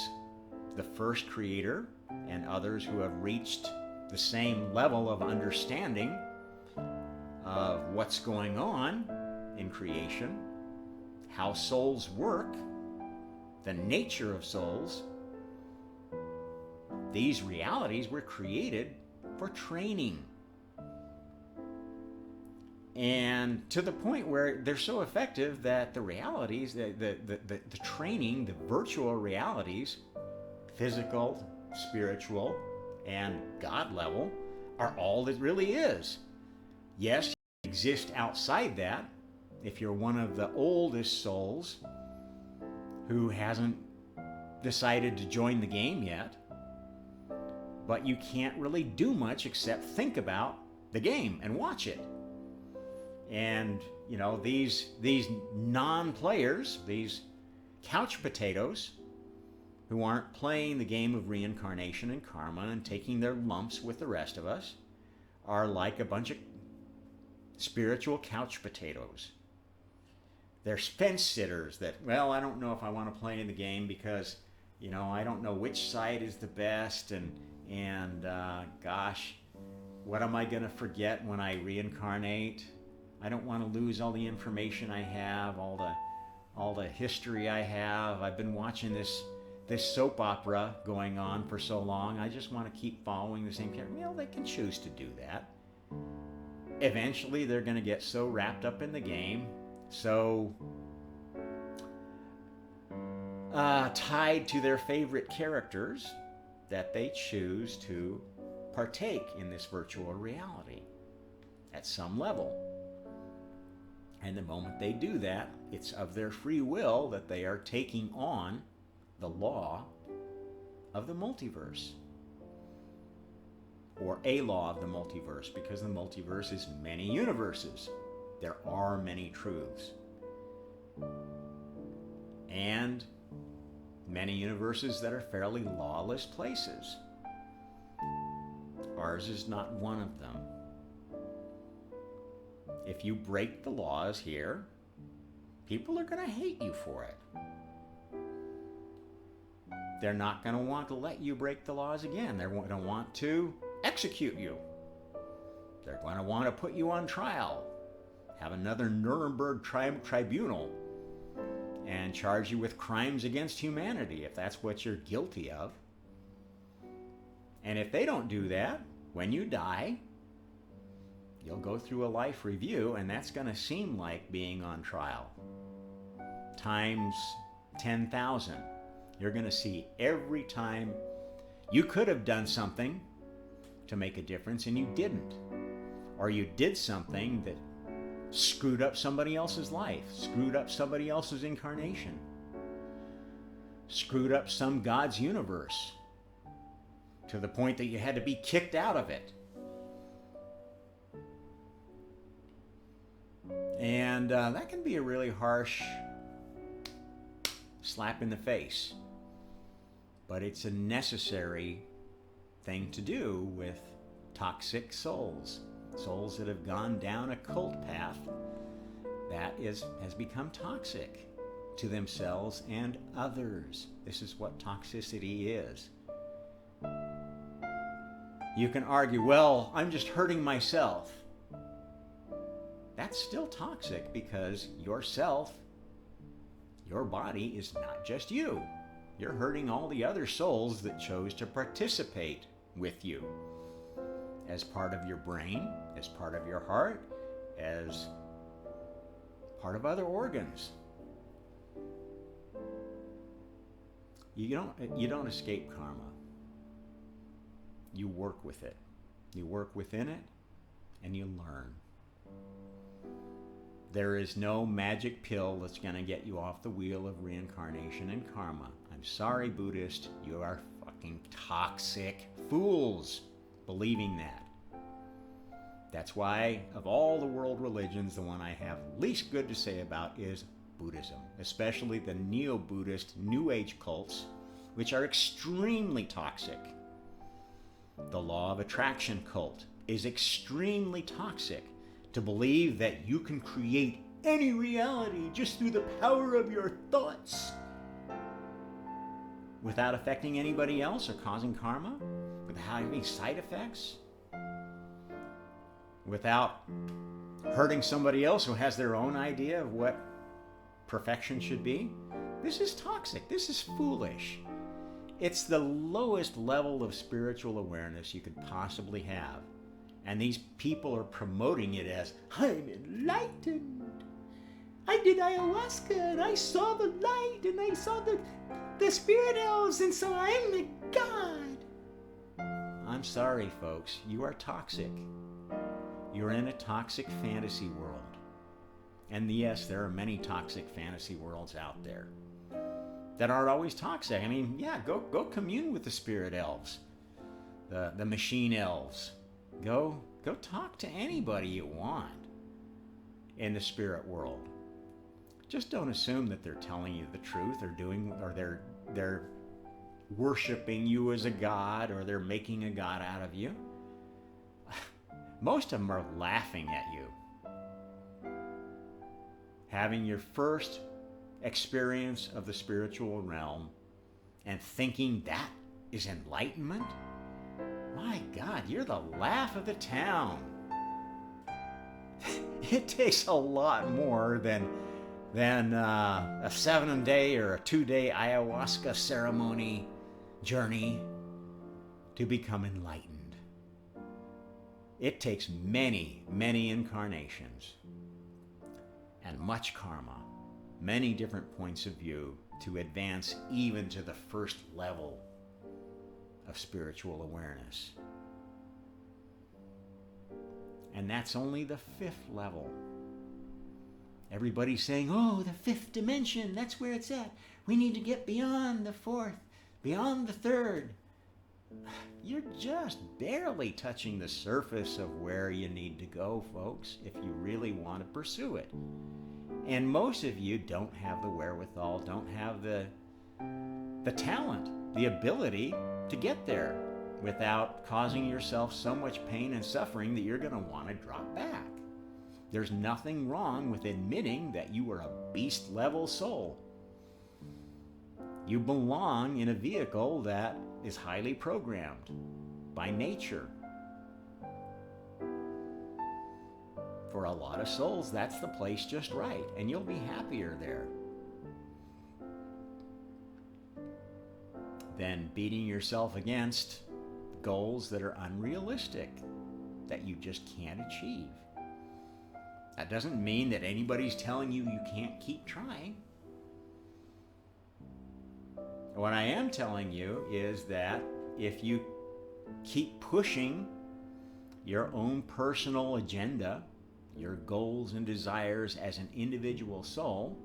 the first creator, and others who have reached the same level of understanding of what's going on in creation, how souls work, the nature of souls. These realities were created for training. And to the point where they're so effective that the realities, the training, the virtual realities, physical, spiritual, and God level, are all that really is. Yes, you exist outside that if you're one of the oldest souls who hasn't decided to join the game yet, but you can't really do much except think about the game and watch it. And, these non-players, these couch potatoes who aren't playing the game of reincarnation and karma and taking their lumps with the rest of us, are like a bunch of spiritual couch potatoes. They're fence sitters that, I don't know if I want to play in the game because, I don't know which side is the best, and gosh, what am I going to forget when I reincarnate? I don't want to lose all the information I have, all the history I have. I've been watching this soap opera going on for so long. I just want to keep following the same character. They can choose to do that. Eventually, they're going to get so wrapped up in the game, so tied to their favorite characters, that they choose to partake in this virtual reality at some level. And the moment they do that, it's of their free will that they are taking on the law of the multiverse, or a law of the multiverse, because the multiverse is many universes. There are many truths. And many universes that are fairly lawless places. Ours is not one of them. If you break the laws here, people are going to hate you for it. They're not going to want to let you break the laws again. They're going to want to execute you. They're going to want to put you on trial, have another Nuremberg tribunal, and charge you with crimes against humanity if that's what you're guilty of. And if they don't do that, when you die, you'll go through a life review, and that's going to seem like being on trial times 10,000. You're going to see every time you could have done something to make a difference and you didn't, or you did something that screwed up somebody else's life, screwed up somebody else's incarnation, screwed up some God's universe to the point that you had to be kicked out of it. And that can be a really harsh slap in the face. But it's a necessary thing to do with toxic souls. Souls that have gone down a cult path that has become toxic to themselves and others. This is what toxicity is. You can argue, well, I'm just hurting myself. that's still toxic because yourself, your body is not just you. You're hurting all the other souls that chose to participate with you as part of your brain, as part of your heart, as part of other organs. You don't escape karma. You work with it. You work within it and you learn. There is no magic pill that's going to get you off the wheel of reincarnation and karma. I'm sorry, Buddhist, you are fucking toxic fools believing that. That's why, of all the world religions, the one I have least good to say about is Buddhism, especially the neo-Buddhist New Age cults, which are extremely toxic. The law of attraction cult is extremely toxic. To believe that you can create any reality just through the power of your thoughts without affecting anybody else or causing karma, without having side effects, without hurting somebody else who has their own idea of what perfection should be. This is toxic. This is foolish. It's the lowest level of spiritual awareness you could possibly have. And these people are promoting it as, I'm enlightened. I did ayahuasca and I saw the light and I saw the spirit elves and so I'm the God. I'm sorry, folks. You are toxic. You're in a toxic fantasy world. And yes, there are many toxic fantasy worlds out there that aren't always toxic. I mean, yeah, go commune with the spirit elves, the machine elves. Go talk to anybody you want in the spirit world. Just don't assume that they're telling you the truth or they're worshiping you as a god or they're making a god out of you. Most of them are laughing at you. Having your first experience of the spiritual realm and thinking that is enlightenment? My God, you're the laugh of the town. It takes a lot more than a 7-day or a 2-day ayahuasca ceremony journey to become enlightened. It takes many, many incarnations and much karma, many different points of view to advance even to the first level of spiritual awareness. And that's only the 5th level. Everybody's saying, oh, the 5th dimension, that's where it's at. We need to get beyond the 4th, beyond the 3rd. You're just barely touching the surface of where you need to go, folks, if you really want to pursue it. And most of you don't have the wherewithal, don't have the talent, the ability to get there without causing yourself so much pain and suffering that you're going to want to drop back. There's nothing wrong with admitting that you are a beast-level soul. You belong in a vehicle that is highly programmed by nature. For a lot of souls, that's the place just right, and you'll be happier there than beating yourself against goals that are unrealistic, that you just can't achieve. That doesn't mean that anybody's telling you you can't keep trying. What I am telling you is that if you keep pushing your own personal agenda, your goals and desires as an individual soul,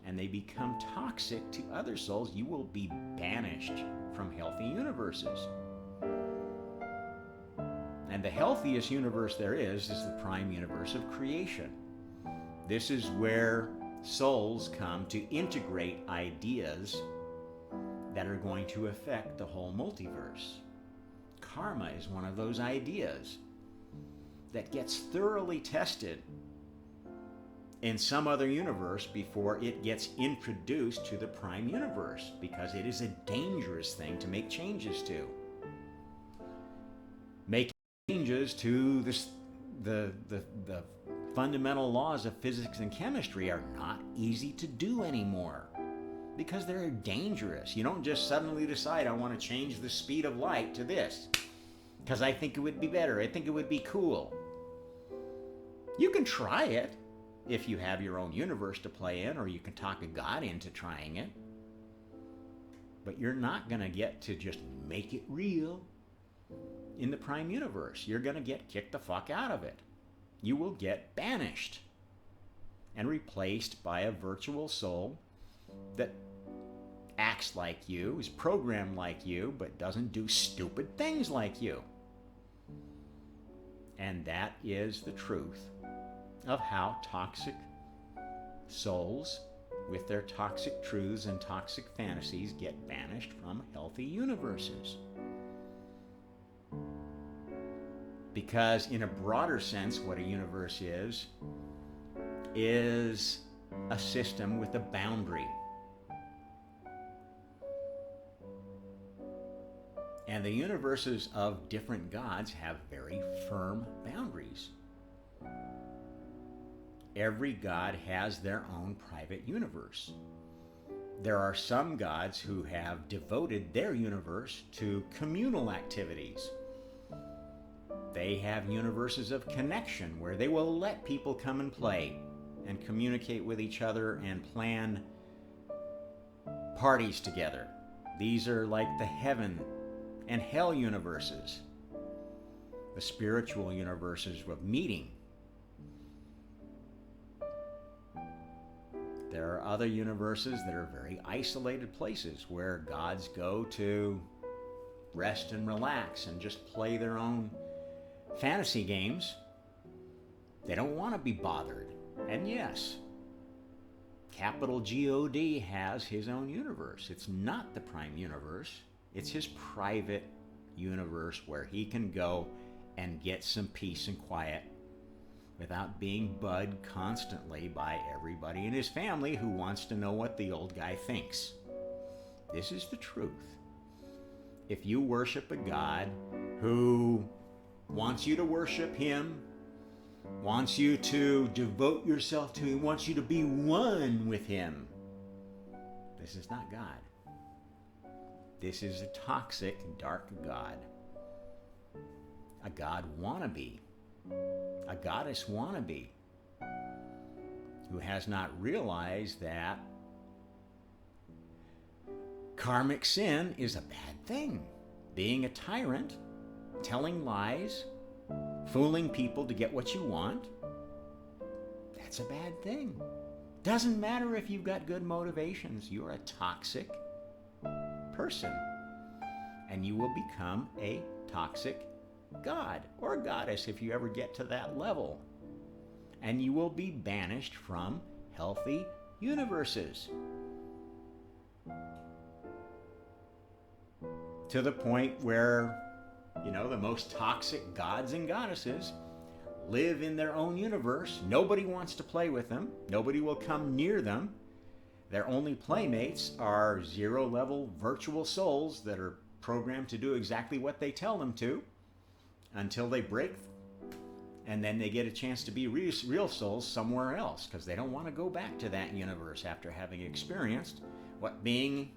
and they become toxic to other souls, you will be banished from healthy universes. And the healthiest universe there is the prime universe of creation. This is where souls come to integrate ideas that are going to affect the whole multiverse. Karma is one of those ideas that gets thoroughly tested in some other universe before it gets introduced to the prime universe, because it is a dangerous thing to make changes to. Making changes to the fundamental laws of physics and chemistry are not easy to do anymore because they're dangerous. You don't just suddenly decide, I want to change the speed of light to this because I think it would be better. I think it would be cool. You can try it if you have your own universe to play in, or you can talk a God into trying it. But you're not going to get to just make it real in the prime universe. You're going to get kicked the fuck out of it. You will get banished and replaced by a virtual soul that acts like you, is programmed like you, but doesn't do stupid things like you. And that is the truth of how toxic souls with their toxic truths and toxic fantasies get banished from healthy universes. Because in a broader sense, what a universe is a system with a boundary. And the universes of different gods have very firm boundaries. Every god has their own private universe. There are some gods who have devoted their universe to communal activities. They have universes of connection where they will let people come and play and communicate with each other and plan parties together. These are like the heaven and hell universes, the spiritual universes of meeting. There are other universes that are very isolated places where gods go to rest and relax and just play their own fantasy games. They don't want to be bothered. And yes, capital G-O-D has his own universe. It's not the prime universe. It's his private universe where he can go and get some peace and quiet without being bugged constantly by everybody in his family who wants to know what the old guy thinks. This is the truth. If you worship a god who wants you to worship him, wants you to devote yourself to him, wants you to be one with him, this is not God. This is a toxic, dark god. A god wannabe. A goddess wannabe who has not realized that karmic sin is a bad thing. Being a tyrant, telling lies, fooling people to get what you want, that's a bad thing. Doesn't matter if you've got good motivations. You're a toxic person, and you will become a toxic god or goddess if you ever get to that level, and you will be banished from healthy universes to the point where, you know, the most toxic gods and goddesses live in their own universe. Nobody wants to play with them. Nobody will come near them. Their only playmates are zero-level virtual souls that are programmed to do exactly what they tell them to until they break, and then they get a chance to be real souls somewhere else because they don't want to go back to that universe after having experienced what being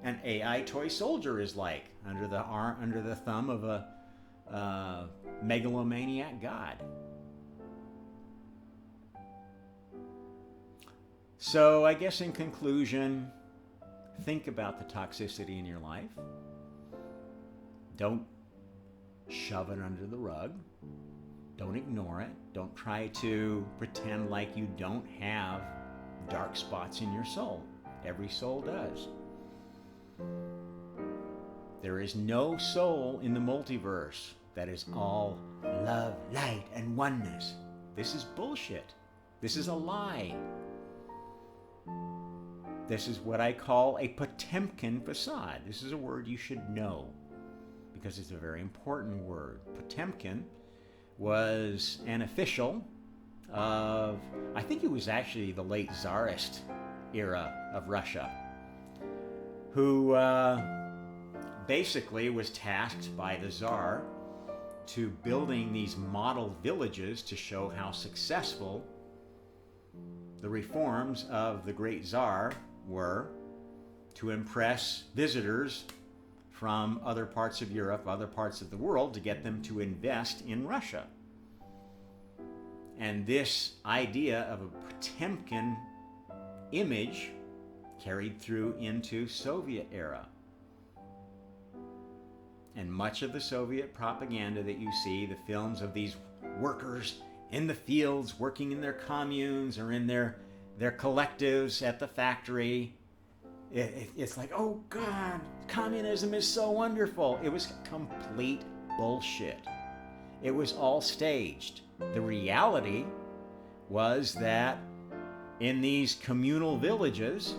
an AI toy soldier is like under the thumb of a megalomaniac god. So I guess in conclusion, think about the toxicity in your life. Don't shove it under the rug. Don't ignore it. Don't try to pretend like you don't have dark spots in your soul. Every soul does. There is no soul in the multiverse that is all love, light, and oneness. This is bullshit. This is a lie. This is what I call a Potemkin facade. This is a word you should know because it's a very important word. Potemkin was an official of, I think it was actually the late Tsarist era of Russia, who basically was tasked by the Tsar to building these model villages to show how successful the reforms of the great Tsar were, to impress visitors from other parts of Europe, other parts of the world, to get them to invest in Russia. And this idea of a Potemkin image carried through into Soviet era. And much of the Soviet propaganda that you see, the films of these workers in the fields working in their communes or in their collectives at the factory, it's like, oh God, communism is so wonderful. It was complete bullshit. It was all staged. The reality was that in these communal villages,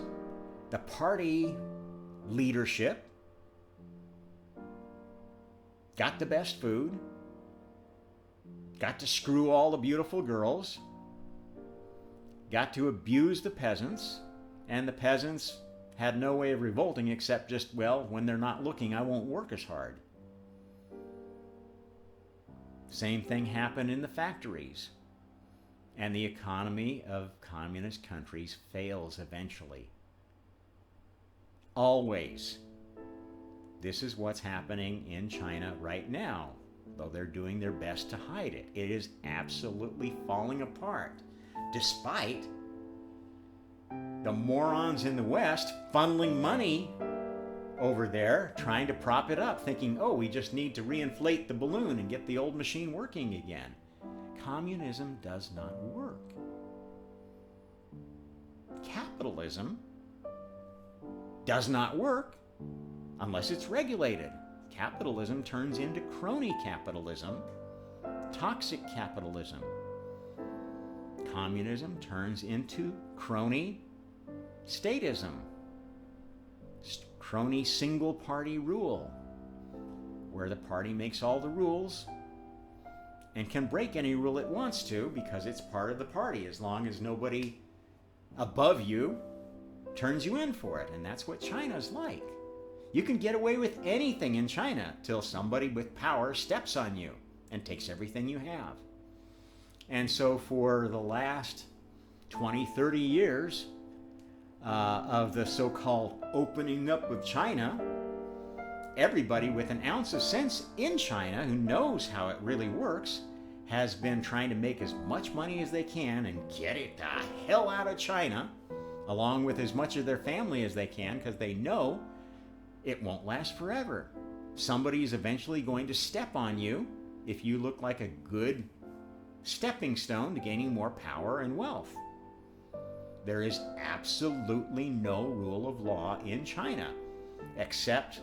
the party leadership got the best food, got to screw all the beautiful girls, got to abuse the peasants, and the peasants had no way of revolting except just, well, when they're not looking, I won't work as hard. Same thing happened in the factories. And the economy of communist countries fails eventually. Always. This is what's happening in China right now, though they're doing their best to hide it. It is absolutely falling apart, despite the morons in the West funneling money over there, trying to prop it up, thinking, oh, we just need to reinflate the balloon and get the old machine working again. Communism does not work. Capitalism does not work unless it's regulated. Capitalism turns into crony capitalism, toxic capitalism. Communism turns into crony statism, crony single party rule, where the party makes all the rules and can break any rule it wants to because it's part of the party, as long as nobody above you turns you in for it. And that's what China's like. You can get away with anything in China till somebody with power steps on you and takes everything you have. And so for the last 20, 30 years of the so-called opening up of China, everybody with an ounce of sense in China who knows how it really works has been trying to make as much money as they can and get it the hell out of China, along with as much of their family as they can, because they know it won't last forever. Somebody's eventually going to step on you if you look like a good stepping stone to gaining more power and wealth. There is absolutely no rule of law in China, except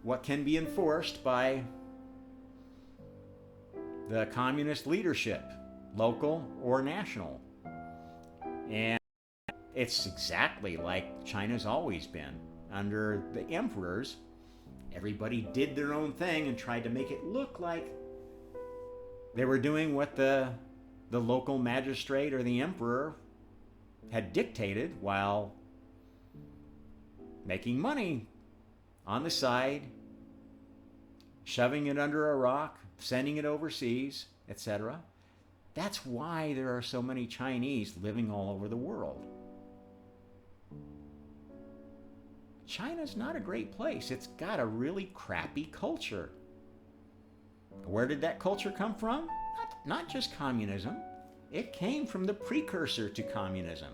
what can be enforced by the communist leadership, local or national. And it's exactly like China's always been. Under the emperors, everybody did their own thing and tried to make it look like they were doing what the local magistrate or the emperor had dictated, while making money on the side, shoving it under a rock, sending it overseas, etc. That's why there are so many Chinese living all over the world. China's not a great place. It's got a really crappy culture. Where did that culture come from? Not just communism. It came from the precursor to communism.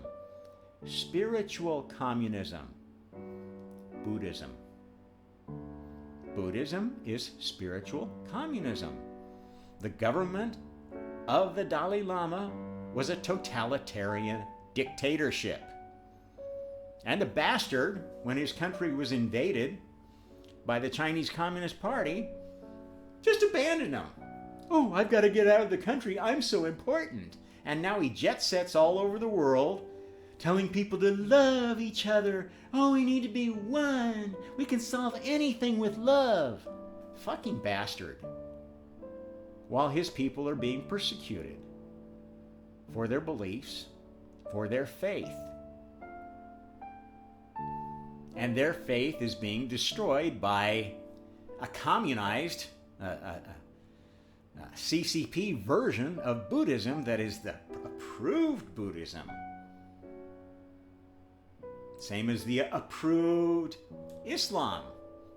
Spiritual communism. Buddhism. Buddhism is spiritual communism. The government of the Dalai Lama was a totalitarian dictatorship. And the bastard, when his country was invaded by the Chinese Communist Party, just abandoned him. Oh, I've got to get out of the country. I'm so important. And now he jet sets all over the world, telling people to love each other. Oh, we need to be one. We can solve anything with love. Fucking bastard. While his people are being persecuted for their beliefs, for their faith. And their faith is being destroyed by a communized, CCP version of Buddhism that is the approved Buddhism. Same as the approved Islam,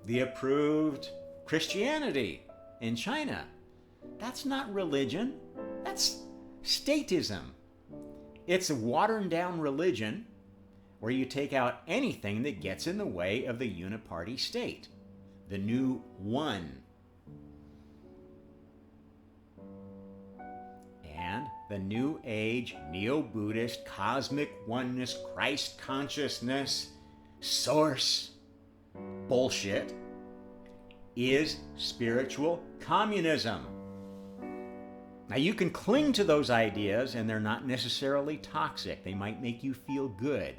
the approved Christianity in China. That's not religion. That's statism. It's a watered down religion where you take out anything that gets in the way of the uniparty state, the new one. And the New Age, Neo-Buddhist, cosmic oneness, Christ consciousness, source bullshit is spiritual communism. Now, you can cling to those ideas and they're not necessarily toxic. They might make you feel good.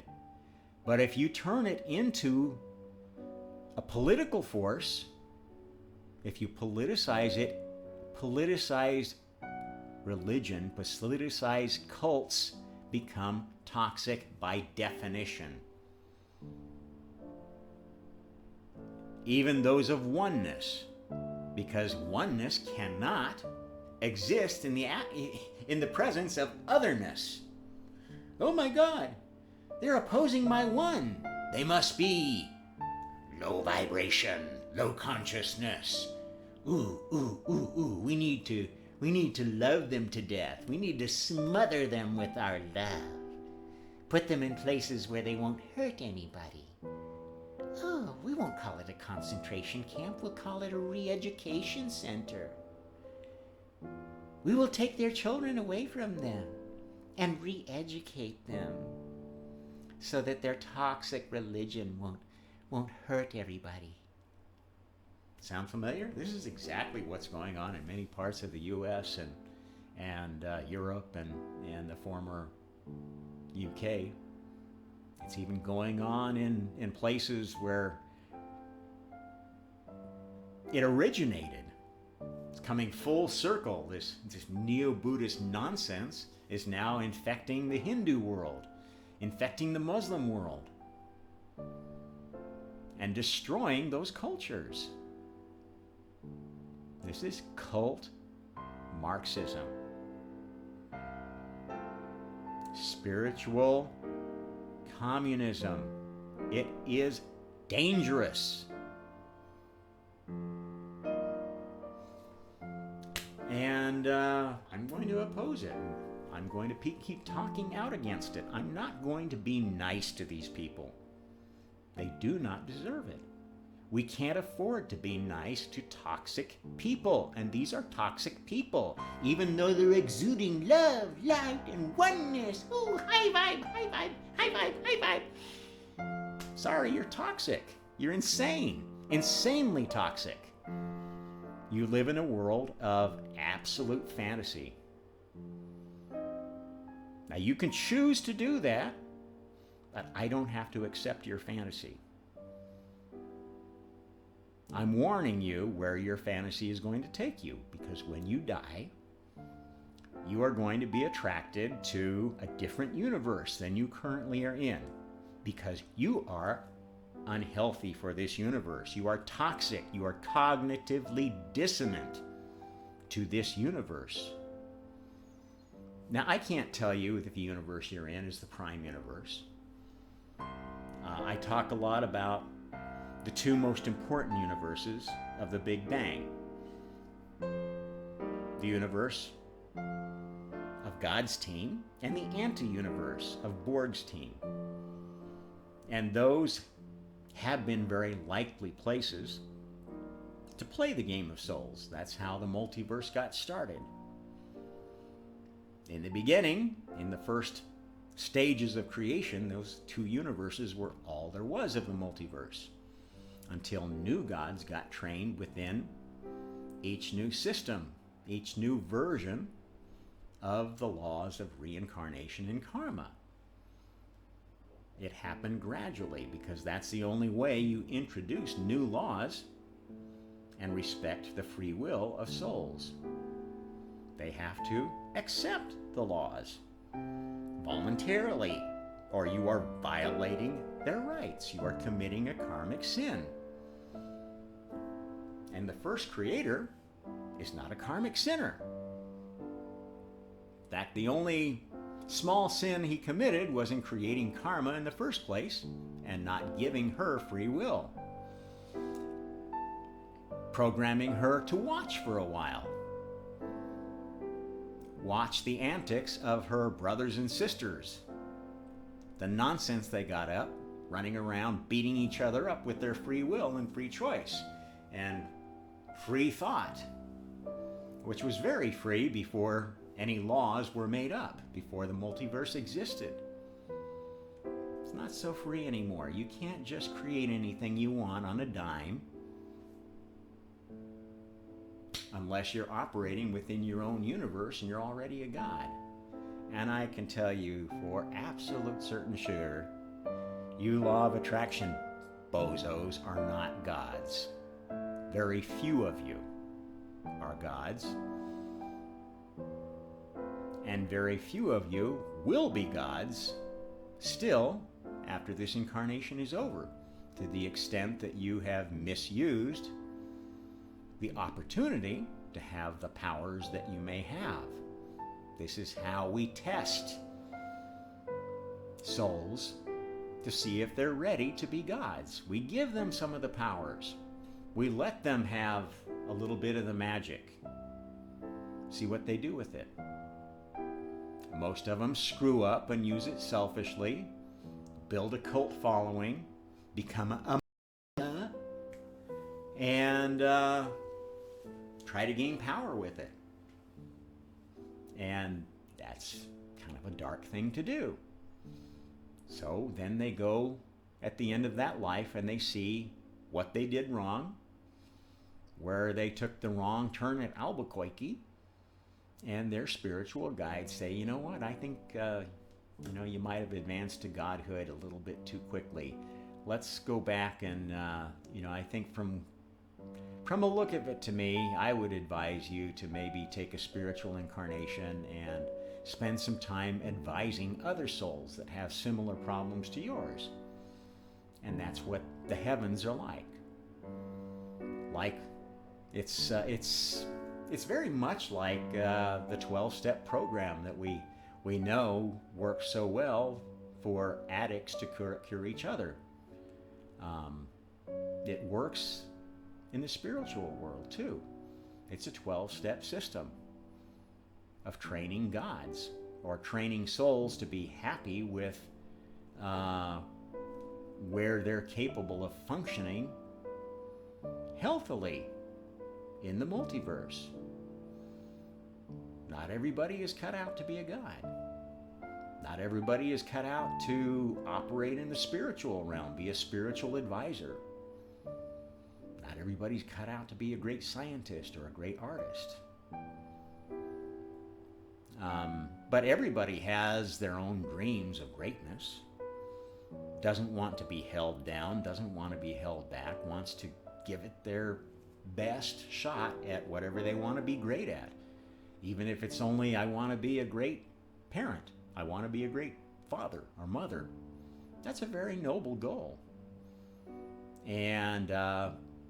But if you turn it into a political force, if you politicize it, politicized religion, politicized cults become toxic by definition. Even those of oneness, because oneness cannot exist in the presence of otherness. Oh my God, they're opposing my one. They must be low vibration, low consciousness. We need to love them to death. We need to smother them with our love. Put them in places where they won't hurt anybody. Oh, we won't call it a concentration camp. We'll call it a re-education center. We will take their children away from them and re-educate them so that their toxic religion won't hurt everybody. Sound familiar? This is exactly what's going on in many parts of the U.S. and Europe and the former UK. It's even going on in places where it originated. It's coming full circle. This neo-Buddhist nonsense is now infecting the Hindu world, infecting the Muslim world, and destroying those cultures. This is cult Marxism. Spiritual communism. It is dangerous. And I'm going to oppose it. I'm going to keep talking out against it. I'm not going to be nice to these people. They do not deserve it. We can't afford to be nice to toxic people. And these are toxic people, even though they're exuding love, light, and oneness. Ooh, high vibe, high vibe, high vibe, high vibe. Sorry, you're toxic. You're insane. Insanely toxic. You live in a world of absolute fantasy. Now, you can choose to do that, but I don't have to accept your fantasy. I'm warning you where your fantasy is going to take you, because when you die, you are going to be attracted to a different universe than you currently are in, because you are unhealthy for this universe. You are toxic. You are cognitively dissonant to this universe. Now, I can't tell you if the universe you're in is the prime universe. I talk a lot about the two most important universes of the Big Bang. The universe of God's team and the anti-universe of Borg's team. And those have been very likely places to play the game of souls. That's how the multiverse got started. In the beginning, in the first stages of creation, those two universes were all there was of the multiverse, until new gods got trained within each new system, each new version of the laws of reincarnation and karma. It happened gradually, because that's the only way you introduce new laws and respect the free will of souls. They have to accept the laws voluntarily, or you are violating their rights. You are committing a karmic sin. And the first creator is not a karmic sinner. In fact, the only small sin he committed was in creating karma in the first place and not giving her free will, programming her to watch for a while. Watch the antics of her brothers and sisters, the nonsense they got up, running around beating each other up with their free will and free choice and free thought, which was very free before any laws were made up, before the multiverse existed. It's not so free anymore. You can't just create anything you want on a dime unless you're operating within your own universe and you're already a god. And I can tell you for absolute certain sure, you law of attraction bozos are not gods. Very few of you are gods. And very few of you will be gods still after this incarnation is over, to the extent that you have misused the opportunity to have the powers that you may have. This is how we test souls to see if they're ready to be gods. We give them some of the powers. We let them have a little bit of the magic. See what they do with it. Most of them screw up and use it selfishly, build a cult following, become a and try to gain power with it. And that's kind of a dark thing to do. So then they go at the end of that life and they see what they did wrong, where they took the wrong turn at Albuquerque, and their spiritual guides say, you know what, I think you might have advanced to godhood a little bit too quickly. Let's go back and I think from a look of it to me, I would advise you to maybe take a spiritual incarnation and spend some time advising other souls that have similar problems to yours. And that's what the heavens are like. It's very much like the 12-step program that we know works so well for addicts to cure each other. It works in the spiritual world too. It's a 12-step system of training gods or training souls to be happy with where they're capable of functioning healthily in the multiverse. Not everybody is cut out to be a god. Not everybody is cut out to operate in the spiritual realm, be a spiritual advisor. Not everybody's cut out to be a great scientist or a great artist. But everybody has their own dreams of greatness. Doesn't want to be held down, doesn't want to be held back, wants to give it their best shot at whatever they want to be great at. Even if it's only, I want to be a great parent, I want to be a great father or mother. That's a very noble goal. And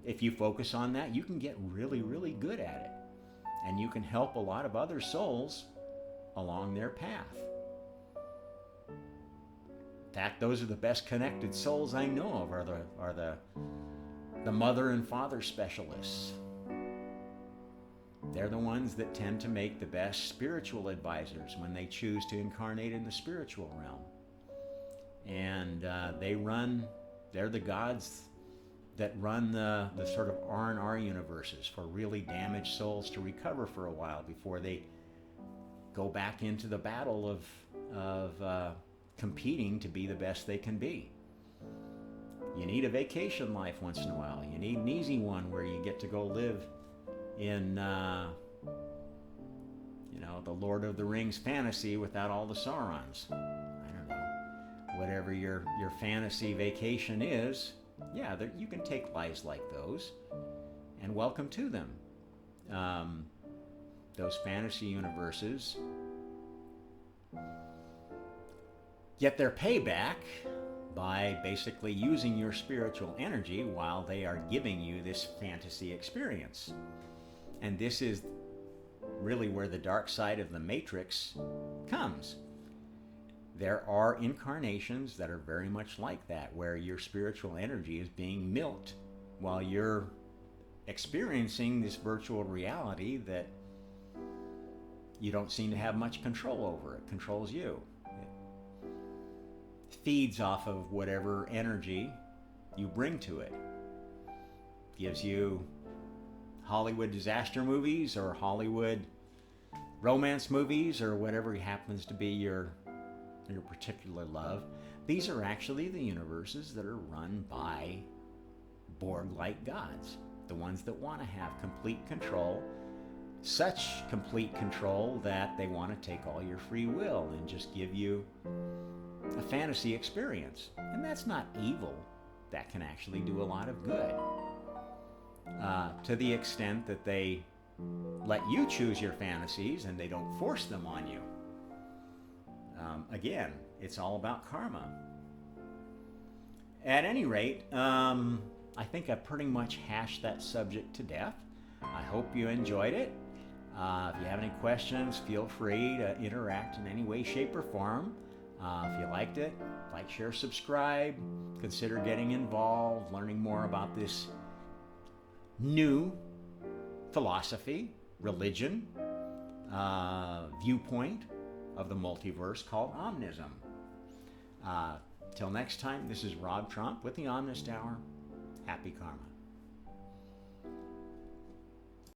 if you focus on that, you can get really, really good at it. And you can help a lot of other souls along their path. In fact, those are the best connected souls I know of, are the mother and father specialists. They're the ones that tend to make the best spiritual advisors when they choose to incarnate in the spiritual realm. And they're the gods that run the sort of R&R universes for really damaged souls to recover for a while before they go back into the battle of competing to be the best they can be. You need a vacation life once in a while. You need an easy one where you get to go live in the Lord of the Rings fantasy without all the Saurons. I don't know. Whatever your fantasy vacation is, yeah, you can take lives like those, and welcome to them. Those fantasy universes get their payback by basically using your spiritual energy while they are giving you this fantasy experience. And this is really where the dark side of the matrix comes. There are incarnations that are very much like that, where your spiritual energy is being milked while you're experiencing this virtual reality that you don't seem to have much control over. It controls you. It feeds off of whatever energy you bring to it. Gives you Hollywood disaster movies or Hollywood romance movies or whatever happens to be your particular love. These are actually the universes that are run by Borg-like gods, the ones that want to have complete control, such complete control that they want to take all your free will and just give you a fantasy experience. And that's not evil. That can actually do a lot of good. To the extent that they let you choose your fantasies and they don't force them on you. Again, it's all about karma. At any rate, I think I pretty much hashed that subject to death. I hope you enjoyed it. If you have any questions, feel free to interact in any way, shape, or form. If you liked it, like, share, subscribe. Consider getting involved, learning more about this new philosophy, religion, viewpoint of the multiverse called Omnism. Till next time, this is Rob Trump with the Omnist Hour. Happy Karma.